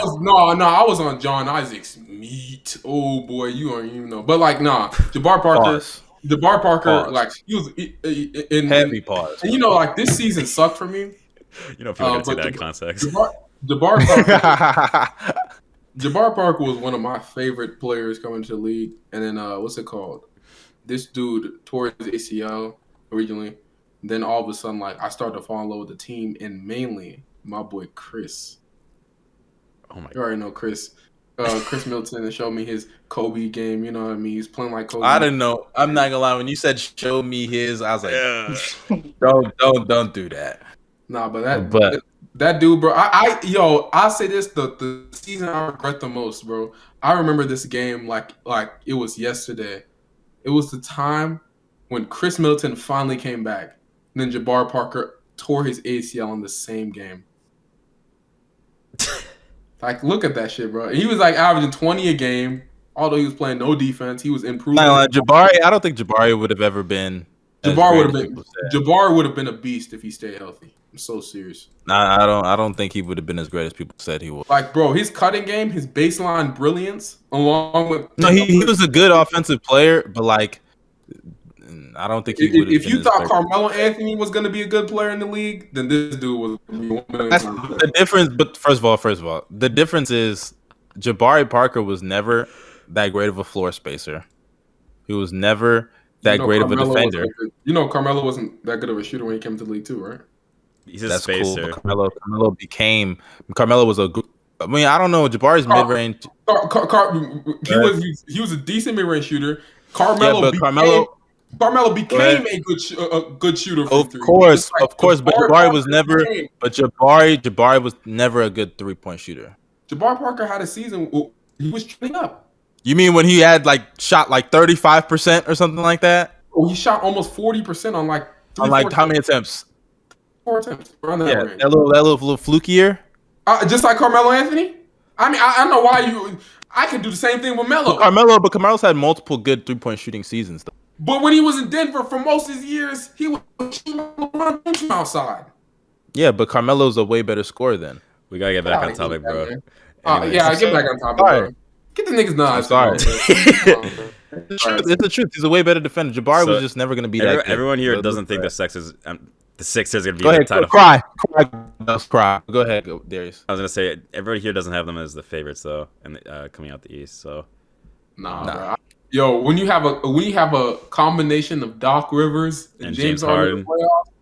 was on John Isaac's meat. Oh boy, you don't even know. But like, Jabari Parker. Jabari Parker, pause. Like he was in heavy pause. And like this season sucked for me. People can see that in context. Jabari Parker was one of my favorite players coming to the league. And then what's it called? This dude tore his ACL originally. Then all of a sudden, like I started to fall in love with the team and mainly my boy Chris. Oh my! You already know Chris. Chris Middleton showed me his Kobe game. You know what I mean? He's playing like Kobe. I didn't know. I'm not gonna lie. When you said show me his, I was like, don't do that. Nah, but that dude, bro. I'll say this: the season I regret the most, bro. I remember this game like it was yesterday. It was the time when Chris Middleton finally came back. And then Jabari Parker tore his ACL in the same game. Like, look at that shit, bro. He was like averaging 20 a game. Although he was playing no defense, he was improving. Jabari, I don't think Jabari would have ever been. Jabari would have been a beast if he stayed healthy. I'm so serious. Nah, I don't think he would have been as great as people said he would. Like, bro, his cutting game, his baseline brilliance, along with he was a good offensive player, but like, I don't think he would. If you thought Carmelo Anthony was going to be a good player in the league, then this dude was. That's the difference. But first of all, the difference is Jabari Parker was never that great of a floor spacer. He was never that great of a defender. Carmelo wasn't that good of a shooter when he came to the league too, right? He's a spacer. Cool. Carmelo was a good. I mean, I don't know. Jabari's mid-range. He was a decent mid-range shooter. Carmelo became a good shooter. Of course. But Jabari was never. But Jabari was never a good 3-point shooter. Jabari Parker had a season. He was trending up. You mean when he had shot 35% or something like that? Oh, he shot almost 40% on how many attempts? 4 attempts. Around that range. That little flukier. Just like Carmelo Anthony. I mean, I don't know why I could do the same thing with Melo. But Carmelo's had multiple good 3-point shooting seasons, though. But when he was in Denver for most of his years, he was shooting from outside. Yeah, but Carmelo's a way better scorer then. We gotta get back on topic, bro. Get back on topic, bro. Get the niggas nuts. Sorry. It's the truth. He's a way better defender. Jabari was just never going to be that good. Everyone here doesn't think the Sixers are going to be the title. Cry. Go ahead, Darius. I was going to say, everybody here doesn't have them as the favorites, though, and coming out the East. So, nah. Yo, when you have a combination of Doc Rivers and James Harden in the playoffs,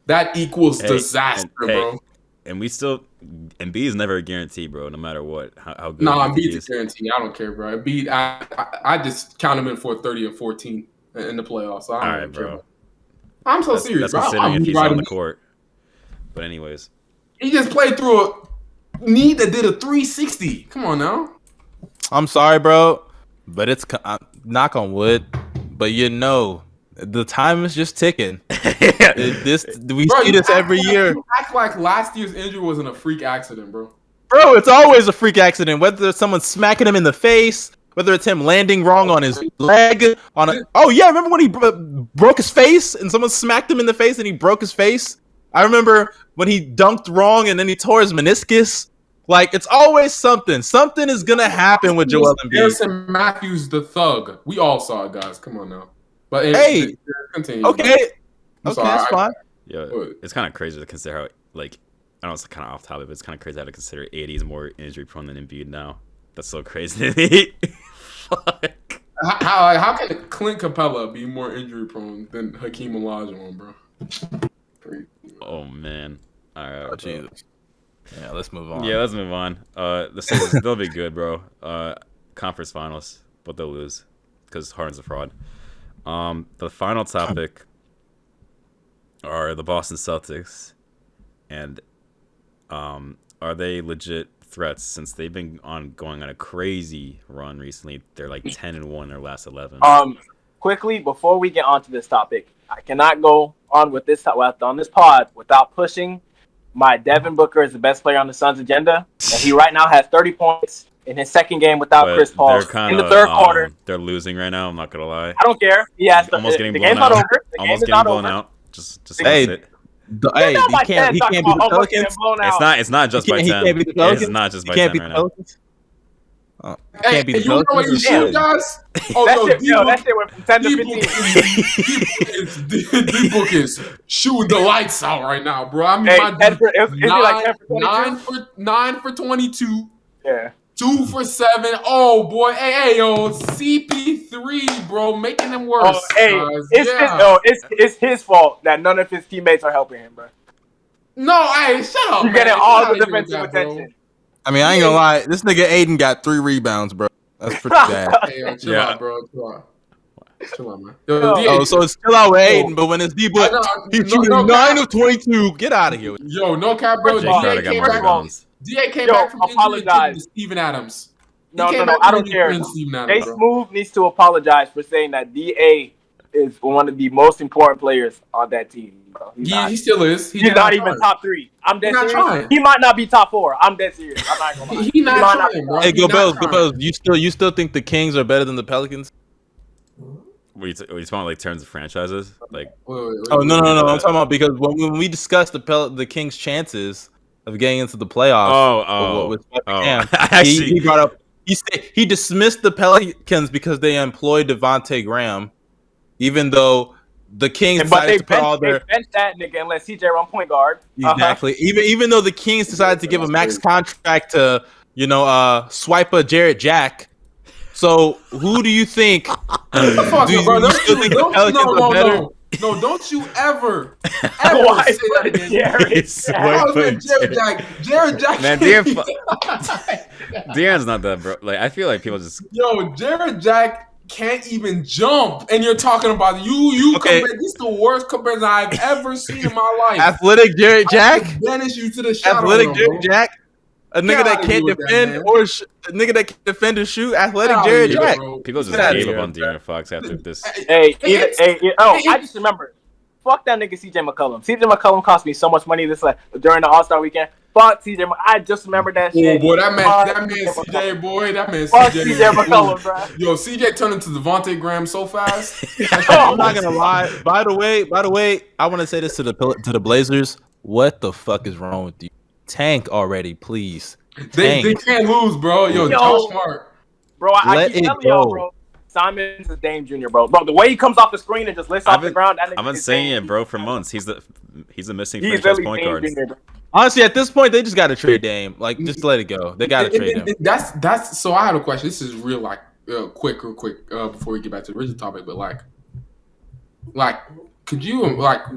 that equals disaster, bro. And Embiid is never a guarantee, bro. No matter what, how good. No, Embiid's a guarantee. I don't care, bro. Embiid, I just count him in for 30 and 14 in the playoffs. So I don't care, bro. I'm so serious, bro. That's considering if he's on the court. But anyways, he just played through a knee that did a 360. Come on now. I'm sorry, bro, but it's knock on wood. But the time is just ticking. We see this every year. You act like last year's injury wasn't a freak accident, bro. Bro, it's always a freak accident. Whether it's someone smacking him in the face, whether it's him landing wrong on his leg. Remember when he broke his face and someone smacked him in the face and he broke his face? I remember when he dunked wrong and then he tore his meniscus. It's always something. Something is going to happen with Joel Embiid. Harrison Matthews, the thug. We all saw it, guys. Come on now. But continue. Okay, that's fine. Yeah, it's kind of crazy to consider how, I know it's kind of off topic, but it's kind of crazy how to consider AD is more injury prone than Embiid now. That's so crazy to me. Fuck. How can Clint Capella be more injury prone than Hakeem Olajuwon, bro? Crazy. Oh man. All right. Oh, Jesus. Yeah, let's move on. The Sixers, they'll be good, bro. Conference finals, but they'll lose because Harden's a fraud. The final topic are the Boston Celtics, and are they legit threats since they've been going on a crazy run recently? They're 10-1 in their last 11. Quickly before we get onto this topic, I cannot go on with this on this pod without pushing my Devin Booker is the best player on the Suns agenda, and he right now has 30 points. In his second game without Chris Paul, in the third quarter, they're losing right now. I'm not gonna lie. I don't care. He has the game's not over. The game is not over. Out. Just he can't beat the Pelicans. It's not just by 10. It's not just by 10 right now. Can't beat the Pelicans. You know what you shoot, guys? That shit went from 10 to 15. D-Book is shooting the lights out right now, bro. I mean, 9 for 22. Yeah. 2 for 7. Oh boy, hey, CP3, bro, making them worse. It's his fault that none of his teammates are helping him, bro. No, shut up. You're getting all the defensive attention. I mean, I ain't gonna lie. This nigga Aiden got 3 rebounds, bro. That's pretty bad. Chill out, bro. Chill out, man. So it's still out with Aiden, but when it's D-Book, he's shooting 9 of 22. Get out of here. Yo, no cap, bro. DA came back from injury to Steven Adams. No. I don't care. JSmooth needs to apologize for saying that DA is one of the most important players on that team, bro. He still is. He's not even top 3. I'm dead serious. Trying. He might not be top 4. I'm dead serious. I'm not gonna lie. He's not trying, bro. Hey, go Bills. You still think the Kings are better than the Pelicans? Were you talking about like terms of franchises? Like, no. I'm talking about because when we discussed the Kings' chances of getting into the playoffs, he brought up he dismissed the Pelicans because they employed Devontae Graham, even though the Kings decided to put all their bench that nigga and let CJ run point guard. Exactly. Even though the Kings decided to give a max contract to swipe a Jarrett Jack. So who do you think? Do you still think the Pelicans are better? No, don't you ever say that again. Jarrett Jack. Man, De'Aaron's not that, bro. Like, I feel like people just. Yo, Jarrett Jack can't even jump, and you're talking about you. Okay. This is the worst comparison I've ever seen in my life. Athletic Jarrett Jack. Banish you to the shadow. Athletic Jarrett Jack. A nigga that can't defend a nigga that can defend or shoot. Athletic Jarrett Jack. People just gave up on De'Aaron Fox after this. I just remembered. Fuck that nigga CJ McCollum. CJ McCollum cost me so much money during the All-Star weekend. Fuck CJ. I just remembered that shit. Oh boy, that man CJ, boy, that man Fuck CJ McCollum, bro. Yo, CJ turned into Devontae Graham so fast. I'm not gonna lie. By the way, I want to say this to the Blazers. What the fuck is wrong with you? Tank already, please. They can't lose, bro. Yo, Josh Hart. Bro, I keep telling y'all, bro. Simons is Dame Jr., bro. Bro, the way he comes off the screen and just lifts off the ground, that nigga. I've been saying it, bro, for months. He's the missing franchise point guard. Honestly, at this point, they just got to trade Dame. Like, just let it go. They got to trade him. That's. So I have a question. This is real, like, real quick, before we get back to the original topic. But like, could you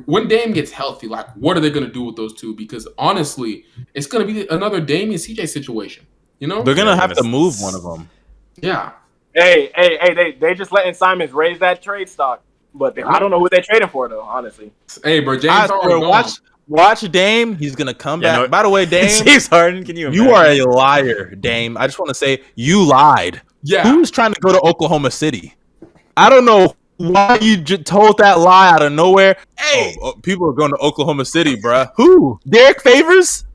when Dame gets healthy, like, what are they gonna do with those two? Because honestly, it's gonna be another Dame and CJ situation. You know, they're gonna have to move one of them. Yeah. Hey, they just letting Simons raise that trade stock, but I don't know who they're trading for though. Honestly. Hey, bro, James Harden. Watch Dame. He's gonna come back. By the way, Dame. James Harden, can you? You are a liar, Dame. I just want to say you lied. Yeah. Who's trying to go to Oklahoma City? I don't know why you just told that lie out of nowhere. Hey, people are going to Oklahoma City, bruh. Who? Derek Favors?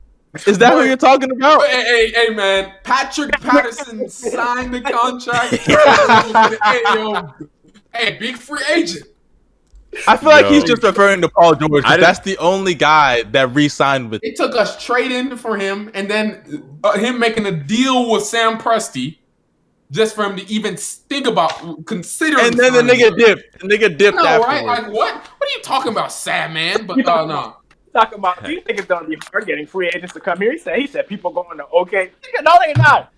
Is that who you're talking about? Hey, man. Patrick Patterson signed the contract. Hey, big free agent. I feel like he's just referring to Paul George. That's the only guy that re-signed with. It took us trading for him, and then him making a deal with Sam Presti, just for him to even think about considering. And then the nigga dipped. The nigga dipped afterwards. Right? Like what? What are you talking about, sad man? But no. Talking about, do you think it's gonna be hard getting free agents to come here? He said people going to OK. No, they're not.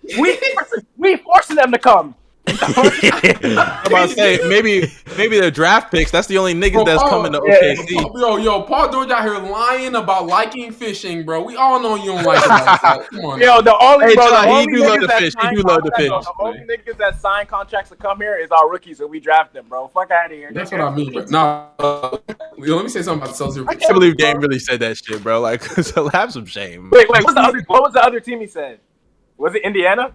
We forcing them to come. I'm about to say maybe they're draft picks. That's the only niggas that's coming to OKC. Yo, Paul George out here lying about liking fishing, bro. We all know you don't like it like that. Come on. Yo, the only he do love the fish. He do love the fish. The only niggas that sign contracts to come here is our rookies, and we draft them, bro. Fuck out of here. That's what I mean. But let me say something about the Celtics. I can't believe Dame really said that shit, bro. Like, so have some shame. Wait, what was the other team he said? Was it Indiana?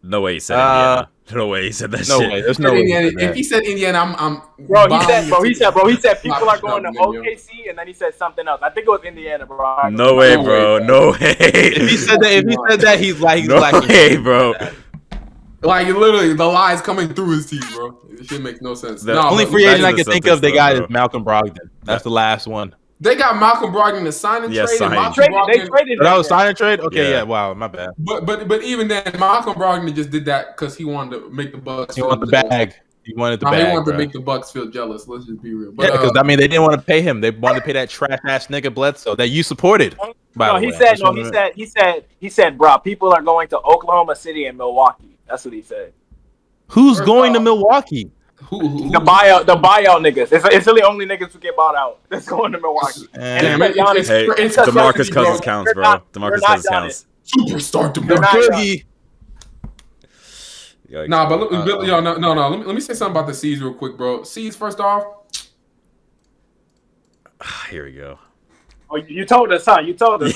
No way he said Indiana. No way he said that no shit. Way. There's no way. If he said Indiana, I'm he said people are going to OKC, and then he said something else. I think it was Indiana, bro. No way, bro. No way. If he said that, he's like, no way, bro. Like literally, the lies coming through his teeth, bro. It shit makes no sense. The only free agent I can think of they got is Malcolm Brogdon. That's the last one. They got Malcolm Brogdon to sign and trade. They traded. That was sign and trade. Okay, yeah. Wow, my bad. But even then, Malcolm Brogdon just did that because he wanted to make the Bucks. He wanted the bag. He wanted the bag. He wanted to make the Bucks feel jealous. Let's just be real. But, because they didn't want to pay him. They wanted to pay that trash ass nigga Bledsoe that you supported. He said, bro, people are going to Oklahoma City and Milwaukee. That's what he said. Who's going to Milwaukee? Who? The buyout niggas. It's really only niggas who get bought out that's going to Milwaukee. It's DeMarcus Cousins counts, bro. DeMarcus Cousins counts. Superstar DeMarcus. Nah, but let me say something about the C's real quick, bro. C's first off. Here we go. Oh, you told us, huh? You told us.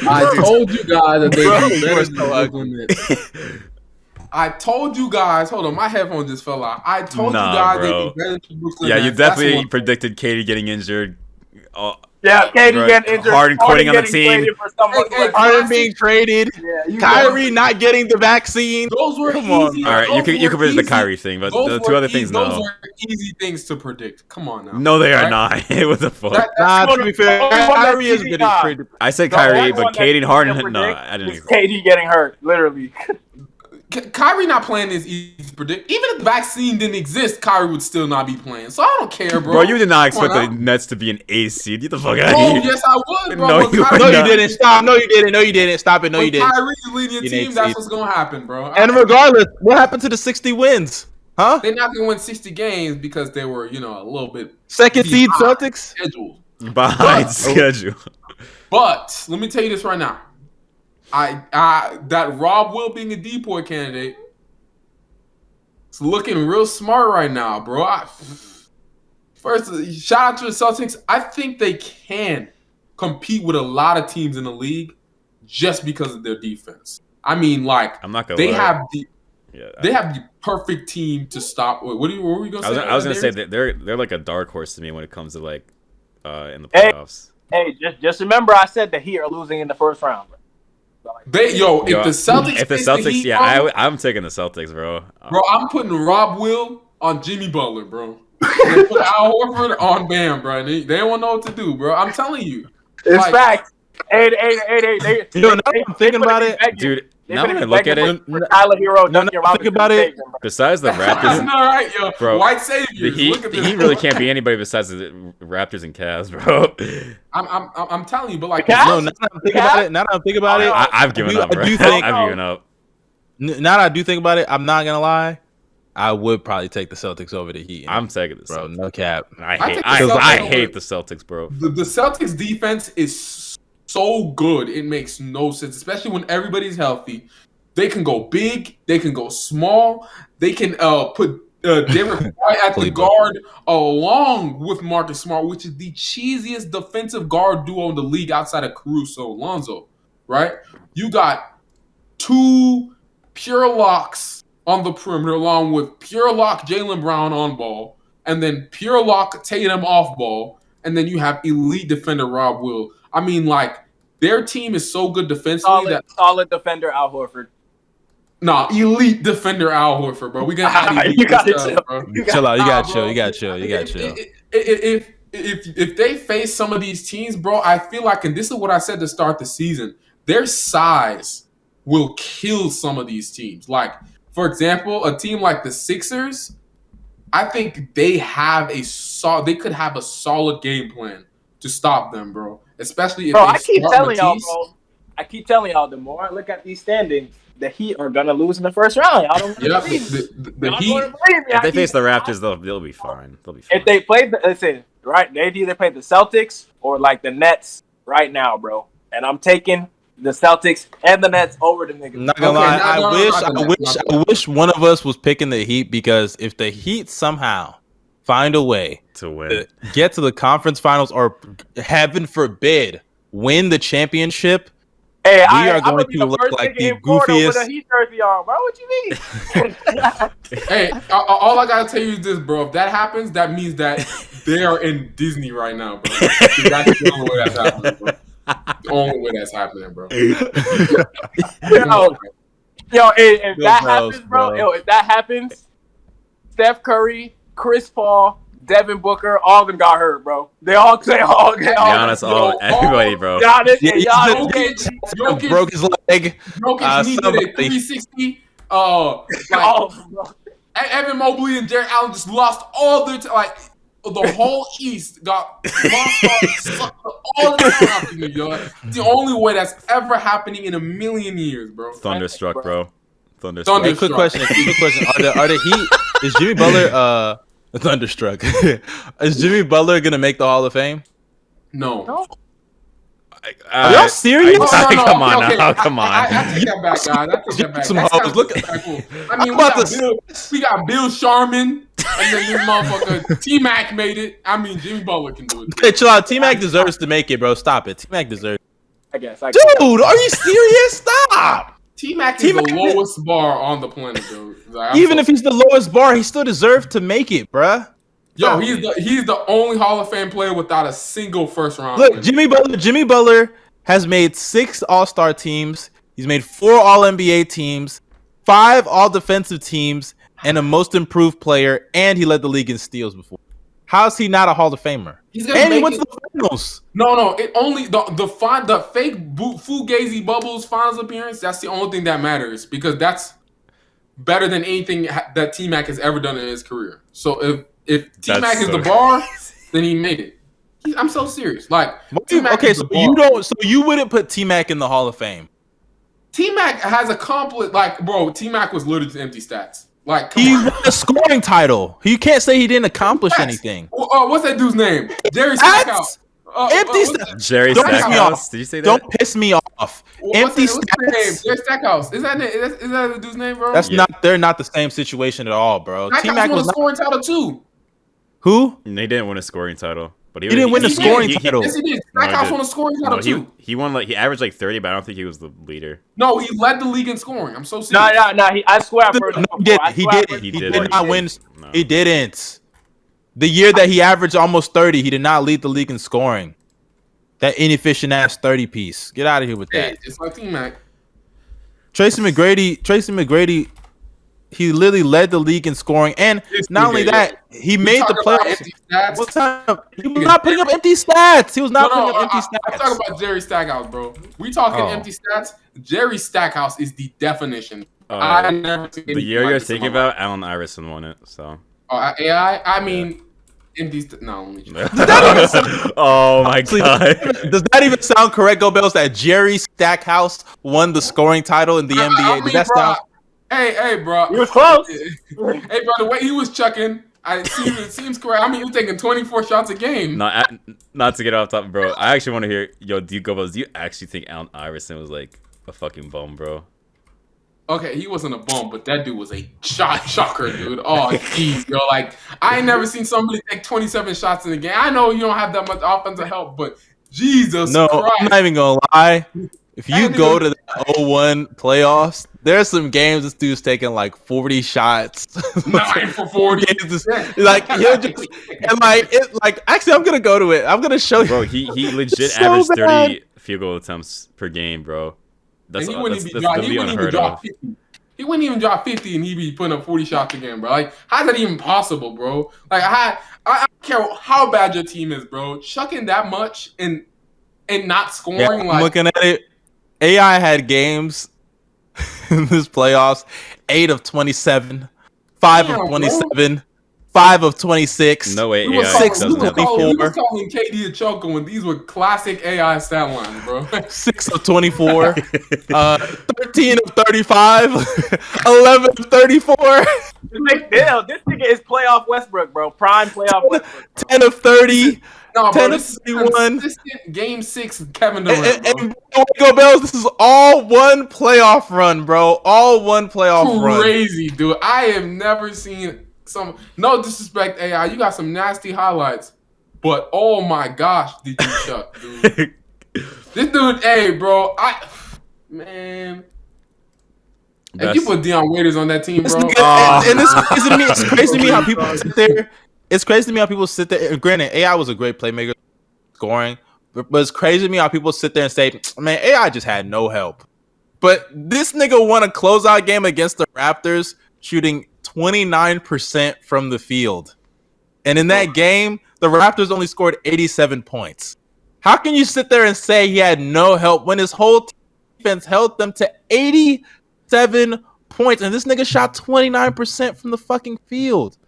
I told you guys that they Bro, do you better are than so the ugly. Brooklyn Nets. I told you guys. Hold on, my headphone just fell out. I told you guys they do better than the Brooklyn Yeah, Nets. you That's definitely one. predicted Katie getting injured. Yeah, KD Bro, getting injured. Harden quitting on the getting team. traded for someone Hey, who Harden being traded. yeah, you Kyrie not getting the vaccine. Those were Come on, easy. All right, those you were can predict the easy- Kyrie thing, but those the were two other easy- things, Those no. were easy things to predict. Come on now. No, they are Right? not. What the fuck? Nah, to the be fair, only one that's Kyrie is easy, getting nah. traded. I said The Kyrie, only but one Katie and that's easy to Harden, no, predict I didn't. is KD getting hurt, literally. Kyrie not playing is easy to predict. Even if the vaccine didn't exist, Kyrie would still not be playing. So I don't care, bro. Bro, you did not Come expect on the now. Nets to be an A seed. Get the fuck out of Oh, here. yes, I would, bro. No, But you Kyrie- No, you not. didn't. Stop. No, you didn't. No, you didn't. Stop it. No, when you didn't. Kyrie's leading your You team, didn't that's see. what's gonna happen, bro. And regardless, what happened to the 60 wins? Huh? They're not gonna win 60 games because they were, a little bit Second seed behind Celtics? schedule. Behind But- schedule. But let me tell you this right now. I that Rob Will being a depoy candidate, it's looking real smart right now, bro. First, shout out to the Celtics. I think they can compete with a lot of teams in the league just because of their defense. I mean, like I'm not gonna they lie. have the Yeah, they have the perfect team to stop. What were you gonna say? I was gonna say Darius? that they're like a dark horse to me when it comes to like in the Hey. playoffs. Hey, just remember I said the Heat are losing in the first round, bro. If the Celtics, if the face Celtics, Heat, yeah, bro, I'm taking the Celtics, bro. bro, I'm putting Rob Will on Jimmy Butler, bro. They put Al Horford on Bam, bro. They don't want to know what to do, bro. I'm telling you. It's Like- facts. Hey, You know, now that I'm thinking about it, Dude, now when I look at it, Tyler Hero, No, Duncan no, think Robinson about it. taken, bro. besides the All Raptors, right, yo. Bro, White the saviors. Heat, Look at the this. Heat really can't be anybody besides the Raptors and Cavs, bro. I'm telling you, but like, Cavs? no, now that I'm thinking about it, I've given up, bro. I do think- I've given up. now that I do think about it, I'm not gonna lie. I would probably take the Celtics over the Heat. I'm taking the bro, Celtics. no cap. I take the Celtics hate over- the Celtics, bro. the Celtics defense is so good. It makes no sense, especially when everybody's healthy. They can go big. They can go small. They can put Derek White at the guard along with Marcus Smart, which is the cheesiest defensive guard duo in the league outside of Caruso Lonzo, right? You got two pure locks on the perimeter along with pure lock Jaylen Brown on ball and then pure lock Tatum off ball. And then you have elite defender Rob Will. I mean, like, their team is so good defensively Solid defender Al Horford. elite defender Al Horford, bro. We got You gotta chill. bro. Chill out. You Nah, gotta bro. chill. You gotta chill. You gotta chill. If they face some of these teams, bro, I feel like, and this is what I said to start the season, their size will kill some of these teams. Like, for example, a team like the Sixers, I think they could have a solid game plan to stop them, bro. Especially if Bro, they I keep start telling y'all, Matisse. bro. I keep telling y'all, the more I look at these standings, the Heat are gonna lose in the first round. Y'all don't Yeah, believe me. the Y'all Heat. don't believe me. If they face the Raptors, they'll be fine. They'll be fine. If they play right, they'd either play the Celtics or like the Nets right now, bro. And I'm taking the Celtics and the Nets over the niggas. I'm not gonna Okay, lie. not the Nets. I wish one of us was picking the Heat, because if the Heat somehow find a way to win. to get to the conference finals, or heaven forbid win the championship, Hey, we are I'm going gonna be to the look first like nigga the in Florida with a goofiest. Heat jersey on, bro. What you mean? Hey, all I gotta tell you is this, bro. If that happens, that means that they are in Disney right now, bro. That's the only way that's happening, bro. The only way that's happening, bro. If Yo, that bros, happens, bro, if that happens, Steph Curry, Chris Paul, Devin Booker, all of them got hurt, bro. They all Giannis, everybody, bro. Giannis, Yeah, Jokic broke his leg. Jokic needed a somebody. 360. all of them, bro. Evan Mobley and Jared Allen just lost all their the whole East got lost all the time. It's the only way that's ever happening in a million years, bro. Thunderstruck, bro. Thunderstruck. Hey, quick question. Are the Heat? Is Jimmy Butler thunderstruck? Is Jimmy Butler gonna make the Hall of Fame? No. Are y'all serious? No, Come on okay. now. Come on. I take that back, guys. I take that back. Some That's hoes. kinda Look disrespectful. I mean, I'm we got Bill Sharman, and then this motherfucker T-Mac made it. I mean, Jimmy Butler can do it. Hey, chill out. T-Mac deserves to make it, bro. Stop it. T-Mac deserves. I guess. Dude, are you serious? Stop. T-Mac is the lowest bar on the planet, though. Like, Even if he's the lowest bar, he still deserved to make it, bruh. Yo, he's the only Hall of Fame player without a single first round. Look, win. Jimmy Butler has made 6 All-Star teams. He's made 4 All-NBA teams, 5 All-Defensive teams, and a Most Improved Player. And he led the league in steals before. How is he not a Hall of Famer? He's gonna And he make went it. to the finals. No. It only the fake Fugazi Bubbles finals appearance. That's the only thing that matters because that's better than anything that T-Mac has ever done in his career. So if T-Mac is the bar, then he made it. I'm so serious. Like T-Mac Okay, is so the bar. you wouldn't put T-Mac in the Hall of Fame. T-Mac has accomplished T-Mac was literally empty stats. Like He won a scoring title. You can't say he didn't accomplish anything. What's that dude's name? Jerry Stackhouse. Empty stats. Jerry Don't piss me Stackhouse. off. Did you say that? Don't piss me off. Empty What's his name? stats. Jerry Stackhouse. Is that the dude's name, bro? They're not the same situation at all, bro. Stackhouse T-Mac won was a not. scoring title too. Who? They didn't win a scoring title, but He didn't win the scoring he- title. Yes, he did. No, he Stackhouse did. won a scoring title No, too. he won he averaged like 30, but I don't think he was the leader. No, he led the league in scoring. I'm so serious. No. I swear I've heard No, that he before. did. He did not win. No. He didn't. The year that he averaged almost 30, he did not lead the league in scoring. That inefficient ass 30 piece. Get out of here with that. Hey, it's like T-Mac. Tracy McGrady, he literally led the league in scoring, and not only that, he made the playoffs. What time? He was not putting up empty stats. He was not putting up empty I'm stats. talking about Jerry Stackhouse, bro. We talking empty stats. Jerry Stackhouse is the definition. I never seen The year you're thinking about, Allen Iverson won it. So. AI. I mean, empty. No, let me. Oh my god! Does that even sound correct, Go Bells? That Jerry Stackhouse won the scoring title in the NBA? Does that sound? Hey, bro. He was close. Hey, bro. The way he was chucking, it seems correct. I mean, he was taking 24 shots a game. Not to get off topic, bro. I actually want to hear, do you actually think Allen Iverson was like a fucking bum, bro? Okay, he wasn't a bum, but that dude was a shocker, dude. Oh, jeez, yo. Like, I ain't never seen somebody take 27 shots in a game. I know you don't have that much offensive help, but Jesus Christ. I'm not even gonna lie. If you go to the 0-1 playoffs, there's some games this dude's taking like 40 shots. 9 for 40. Like he'll just actually I'm gonna go to it. I'm gonna show you. Bro, he legit So averaged bad. 30 field goal attempts per game, bro. And he wouldn't even unheard drop of. 50. He wouldn't even drop 50 and he'd be putting up 40 shots again, bro. Like, how's that even possible, bro? Like, I don't care how bad your team is, bro. Chucking that much and not scoring, Yeah, I'm like, looking at it. AI had games in this playoffs, 8 of 27, 5 Damn, of 27, 5 of 26. No way, we was AI Six doesn't have of calling, we 24. was calling KD a choker when these were classic AI stat lines, bro. 6 of 24, 13 of 35, 11 of 34, This nigga is playoff Westbrook, bro. Prime playoff Westbrook. 10 of 30, No, 10 bro, of this is 31. consistent Game 6 Kevin Durant, bro. And Go Bells, this is all one playoff run, bro. All one playoff run. Crazy, dude. I have never seen some. No disrespect, AI. You got some nasty highlights, but oh my gosh, did you chuck, dude? This dude, hey, bro. Man. If you put Deion Waiters on that team, bro. And it's crazy to me how people sit there. It's crazy to me how people sit there. Granted, AI was a great playmaker, scoring, but it's crazy to me how people sit there and say, "Man, AI just had no help." But this nigga won a closeout game against the Raptors, shooting 29% from the field, and in that game, the Raptors only scored 87 points. How can you sit there and say he had no help when his whole defense held them to 87 points, and this nigga shot 29% from the fucking field?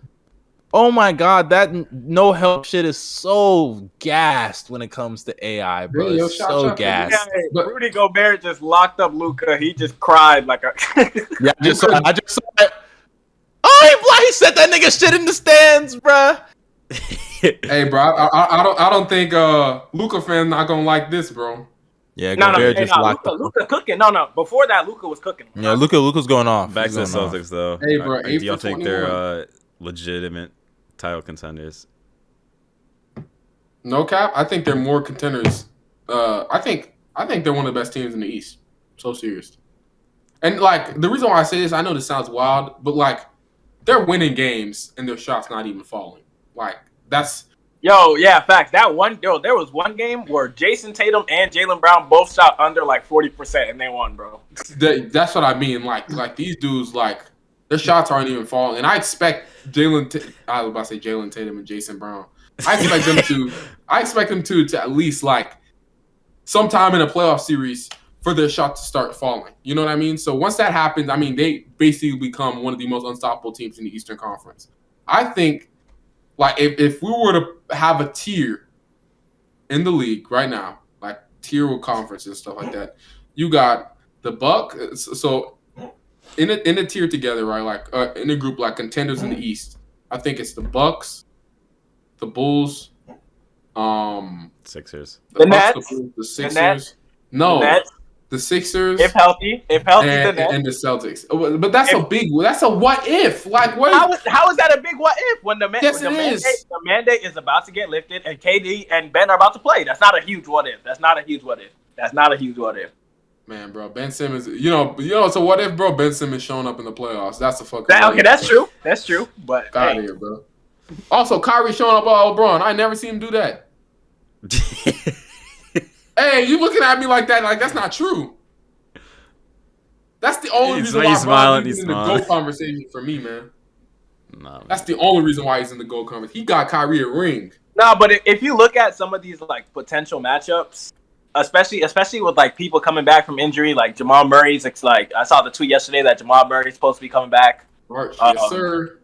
Oh my god, that no help shit is so gassed when it comes to AI, bro. Yeah, It's so gassed. But- Rudy Gobert just locked up Luka. He just cried like a. Yeah, I just saw it. Oh, he said that nigga shit in the stands, bruh. Hey, bro. I don't think Luka fans not gonna like this, bro. Yeah, Gobert just locked up. Luka cooking. No. Before that, Luka was cooking. Yeah, Luka's going off. Back to the He's going off. Celtics, though. Hey, bro, Do 8 y'all for think 21. they're legitimate title contenders? No cap. I think they're more contenders. I think I think they're one of the best teams in the East. So serious. And like the reason why I say this, I know this sounds wild, but like they're winning games and their shots not even falling. Like that's Facts. There was one game where Jason Tatum and Jaylen Brown both shot under like 40% and they won, bro. that's what I mean. Like these dudes, like their shots aren't even falling. And I expect I was about to say Jalen Tatum and Jason Brown. I expect them to at least like sometime in a playoff series for their shot to start falling. You know what I mean? So once that happens, I mean, they basically become one of the most unstoppable teams in the Eastern Conference. I think, like, if we were to have a tier in the league right now, like tier with conference and stuff like that, you got the Buck. So in a tier together, right? Like in a group like contenders in the East, I think it's the Bucks, the Bulls, Sixers. The Nets. The Sixers. No. The Nets. The Sixers, if healthy, and the Celtics. But that's a what if? Like what? How is that a big what if when the mandate is about to get lifted and KD and Ben are about to play? That's not a huge what if. Man, bro, Ben Simmons. You know. So what if, bro? Ben Simmons showing up in the playoffs? That's a fucking. Okay, that's true. That's true. But get out of here, bro. Also, Kyrie showing up all LeBron. I never seen him do that. Hey, you looking at me like that? Like that's not true. That's the only reason why he's in the GOAT conversation for me, man. Nah, that's the only reason why he's in the GOAT conversation. He got Kyrie a ring. No, but if you look at some of these like potential matchups, especially with like people coming back from injury, like Jamal Murray's. It's like I saw the tweet yesterday that Jamal Murray's supposed to be coming back. Right, yes, sir.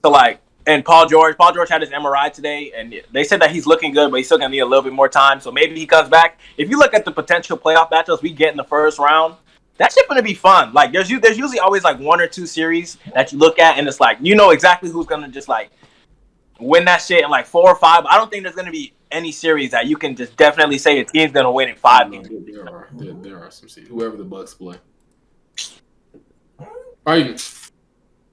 So like. And Paul George had his MRI today, and they said that he's looking good, but he's still going to need a little bit more time. So maybe he comes back. If you look at the potential playoff matchups we get in the first round, that's just going to be fun. Like there's usually always like one or two series that you look at, and it's like you know exactly who's going to just like win that shit in like 4 or 5. I don't think there's going to be any series that you can just definitely say a team's going to win in 5 games. There are some series. Whoever the Bucks play. Are you?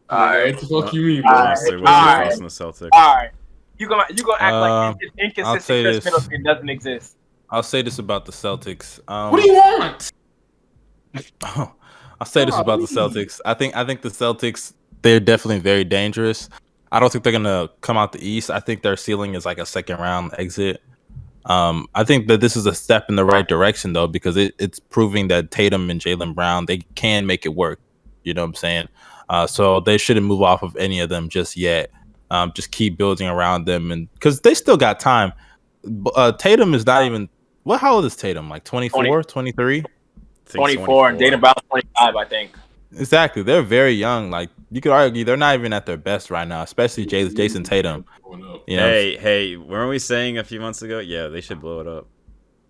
Alright, what the fuck you mean, bro? Alright. The Celtics. Alright. You gonna act like inconsistent Chris Middleton doesn't exist. I'll say this about the Celtics. What do you want? I'll say this about the Celtics. I think the Celtics, they're definitely very dangerous. I don't think they're gonna come out the East. I think their ceiling is like a second round exit. I think that this is a step in the right direction though, because it's proving that Tatum and Jaylen Brown, they can make it work. You know what I'm saying? So they shouldn't move off of any of them just yet. Just keep building around them, and because they still got time. Tatum is not even. How old is Tatum? Like 24, 23? 24, and Jaylen Brown's 25, I think. Exactly. They're very young. Like you could argue they're not even at their best right now, especially Jason Tatum. You know? Hey, weren't we saying a few months ago? Yeah, they should blow it up.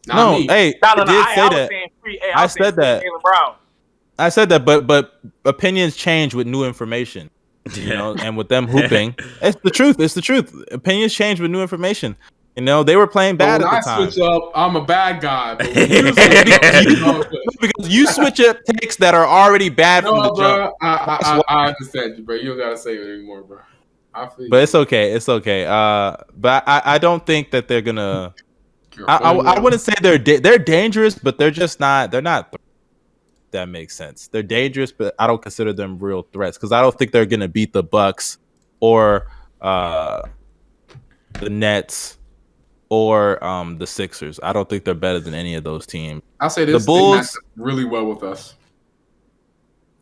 No, I said that. Jaylen Brown. I said that, but opinions change with new information, you know, and with them hooping, it's the truth. It's the truth. Opinions change with new information. You know, they were playing bad at the time. When I switch up, I'm a bad guy. But because you switch up takes that are already bad from the jump. I understand you, bro. You don't gotta say it anymore, bro. But it's okay. It's okay. But I don't think that they're gonna. I wouldn't say they're dangerous, but they're just not. They're not. That makes sense. They're dangerous, but I don't consider them real threats because I don't think they're gonna beat the Bucks or the Nets or the Sixers. I don't think they're better than any of those teams. I'll say this: the Bulls really well with us.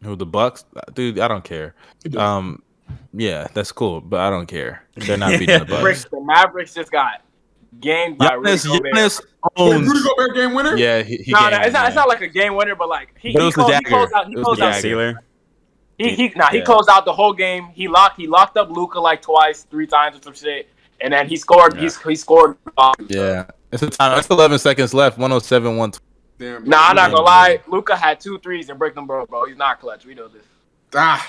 Who, the Bucks? Dude, I don't care. Yeah, that's cool, but I don't care. They're not beating the Bucks. The Mavericks just got gamed by Giannis owns. Rudy Gobert game winner? Yeah, it's not like a game winner, but like he closed out. He closed out the whole game. He locked up Luka like 3 times or some shit, and then he scored. Yeah. He scored. Yeah, it's a time. It's 11 seconds left. 107, 120. Damn, nah, I'm not gonna lie. Luka had 2 threes and break them, bro. He's not clutch. We know this.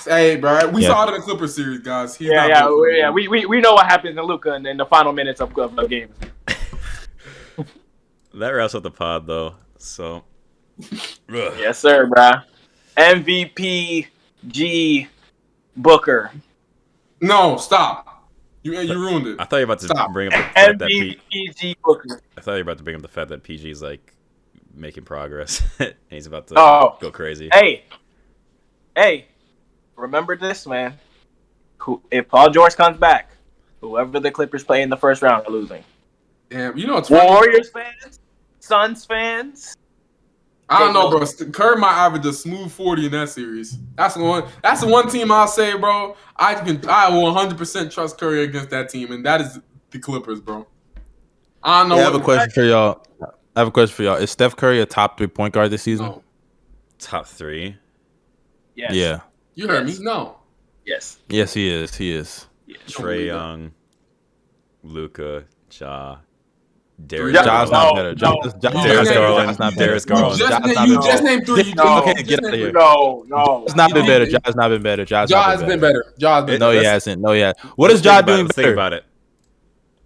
Hey, bro. We saw it in the Clippers series, guys. We know what happens in Luka in the final minutes of games. That wraps up the pod, though. So, yes, sir, bro. MVP G Booker. No, stop. You ruined it. I thought you were about to bring up the fact that MVP G Booker. I thought you were about to bring up the fact that PG is like making progress. And he's about to go crazy. Hey, remember this, man. If Paul George comes back, whoever the Clippers play in the first round are losing. Damn, you know what's Warriors fans, Suns fans. I don't know, bro. Curry might average a smooth 40 in that series. That's the one team I'll say, bro. I will 100% trust Curry against that team, and that is the Clippers, bro. I don't know. I have a question for y'all. Is Steph Curry a top 3 point guard this season? No. Top 3? Yes. Yeah. You heard me? No. Yes. Yes, he is. He is. Yeah. Trae Young, Luka, Ja. Darius Ja's not better. Darius Garland. Darius Garland. You just named 3. Okay, get out of here. No. It's not been better. Ja's not been better. Ja has been better. No, he hasn't. No, he hasn't. What is Ja doing Let's better? think about it.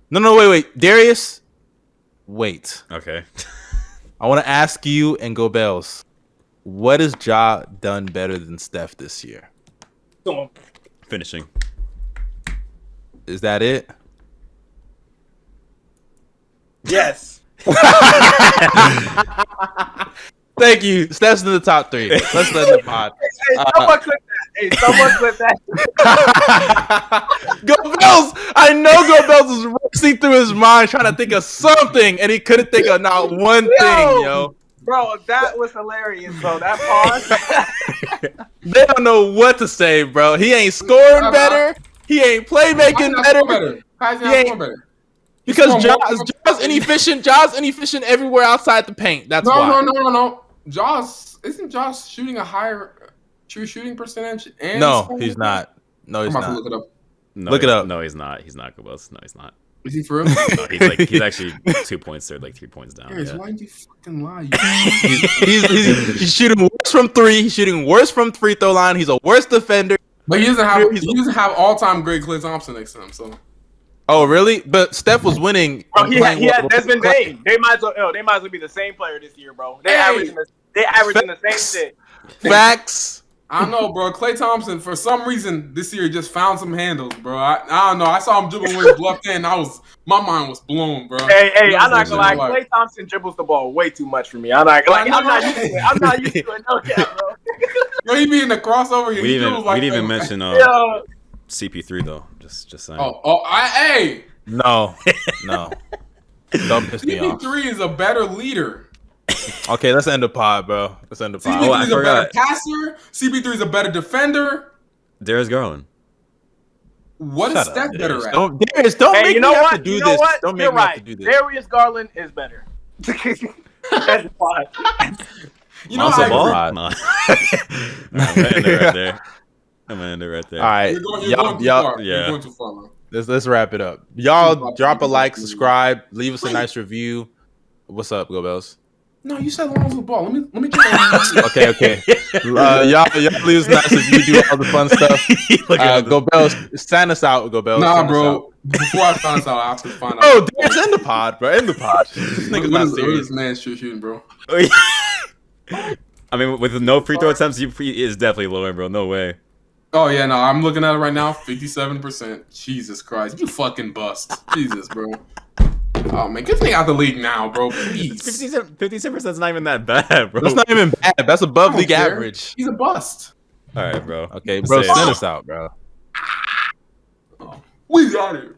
No, wait. Darius, wait. Okay. I want to ask you and Go Bells. What has Ja done better than Steph this year? Finishing. Is that it? Yes. Thank you. Steph's in the top 3. Let's let the pod. Someone clip that. Go Bells! I know Go Bells was racing through his mind trying to think of something, and he couldn't think of not one thing, yo. Bro, that was hilarious, bro. That pause. They don't know what to say, bro. He ain't scoring better. He ain't playmaking better. How's he not scoring better? Because Ja's inefficient. Ja's inefficient everywhere outside the paint. That's why. No. Isn't Josh shooting a higher true shooting percentage? And no, he's not. No, he's I'm about not. to look it up. Look it up. No, he's not. He's not Gobos. No, he's not. Is he for real? No, he's actually 2 points there, like 3 points down. Darius, Yeah. why did you fucking lie? He's shooting worse from 3. He's shooting worse from free throw line. He's a worse defender. But he doesn't have all-time great Klay Thompson next to him. So. Oh really? But Steph was winning. Bro, he had Desmond Bain. They might as well be the same player this year, bro. They averaging the same shit. Facts. I don't know, bro. Klay Thompson, for some reason, this year just found some handles, bro. I don't know. I saw him dribbling with his left hand. My mind was blown, bro. Hey, I'm not gonna lie. Klay Thompson dribbles the ball way too much for me. I'm not used to it. I'm not used to it. No cap, bro. Yo, he be in the crossover. We didn't even mention CP3 though. Just saying. Hey. No. Don't piss me off. CP3 is a better leader. Okay, let's end the pod, bro. Let's end the pod. CP3 is a better passer. CP3 is a better defender. Darius Garland. What is Steph better at? Darius, don't make me have to do this. Don't make me have to do this. Darius Garland is better. That's fine. You know how ball? No. I'm gonna end it right there. All right, You're going too far. Yeah. You're going too far, man. Let's wrap it up. Y'all drop a like, subscribe, leave us a nice review. What's up, Go Bells? No, you said Lonzo Ball. Let me check. Okay. Y'all leave us a nice review. Do all the fun stuff. Go Bells, sign us out. Go Bells. Nah, bro. Before I sign us out, I have to find out. Oh, Darius, end the pod, bro. End the pod. This nigga's not serious. This man's shooting, bro. I mean, with no free throw attempts, is definitely lower, bro. No way. Oh yeah, no, I'm looking at it right now. 57%. Jesus Christ, you fucking bust. Jesus, bro. Oh man, get me out the league now, bro. Please. 57% is not even that bad, bro. That's not even bad. That's above league average. He's a bust. All right, bro. Okay, bro, send us out, bro. We got it.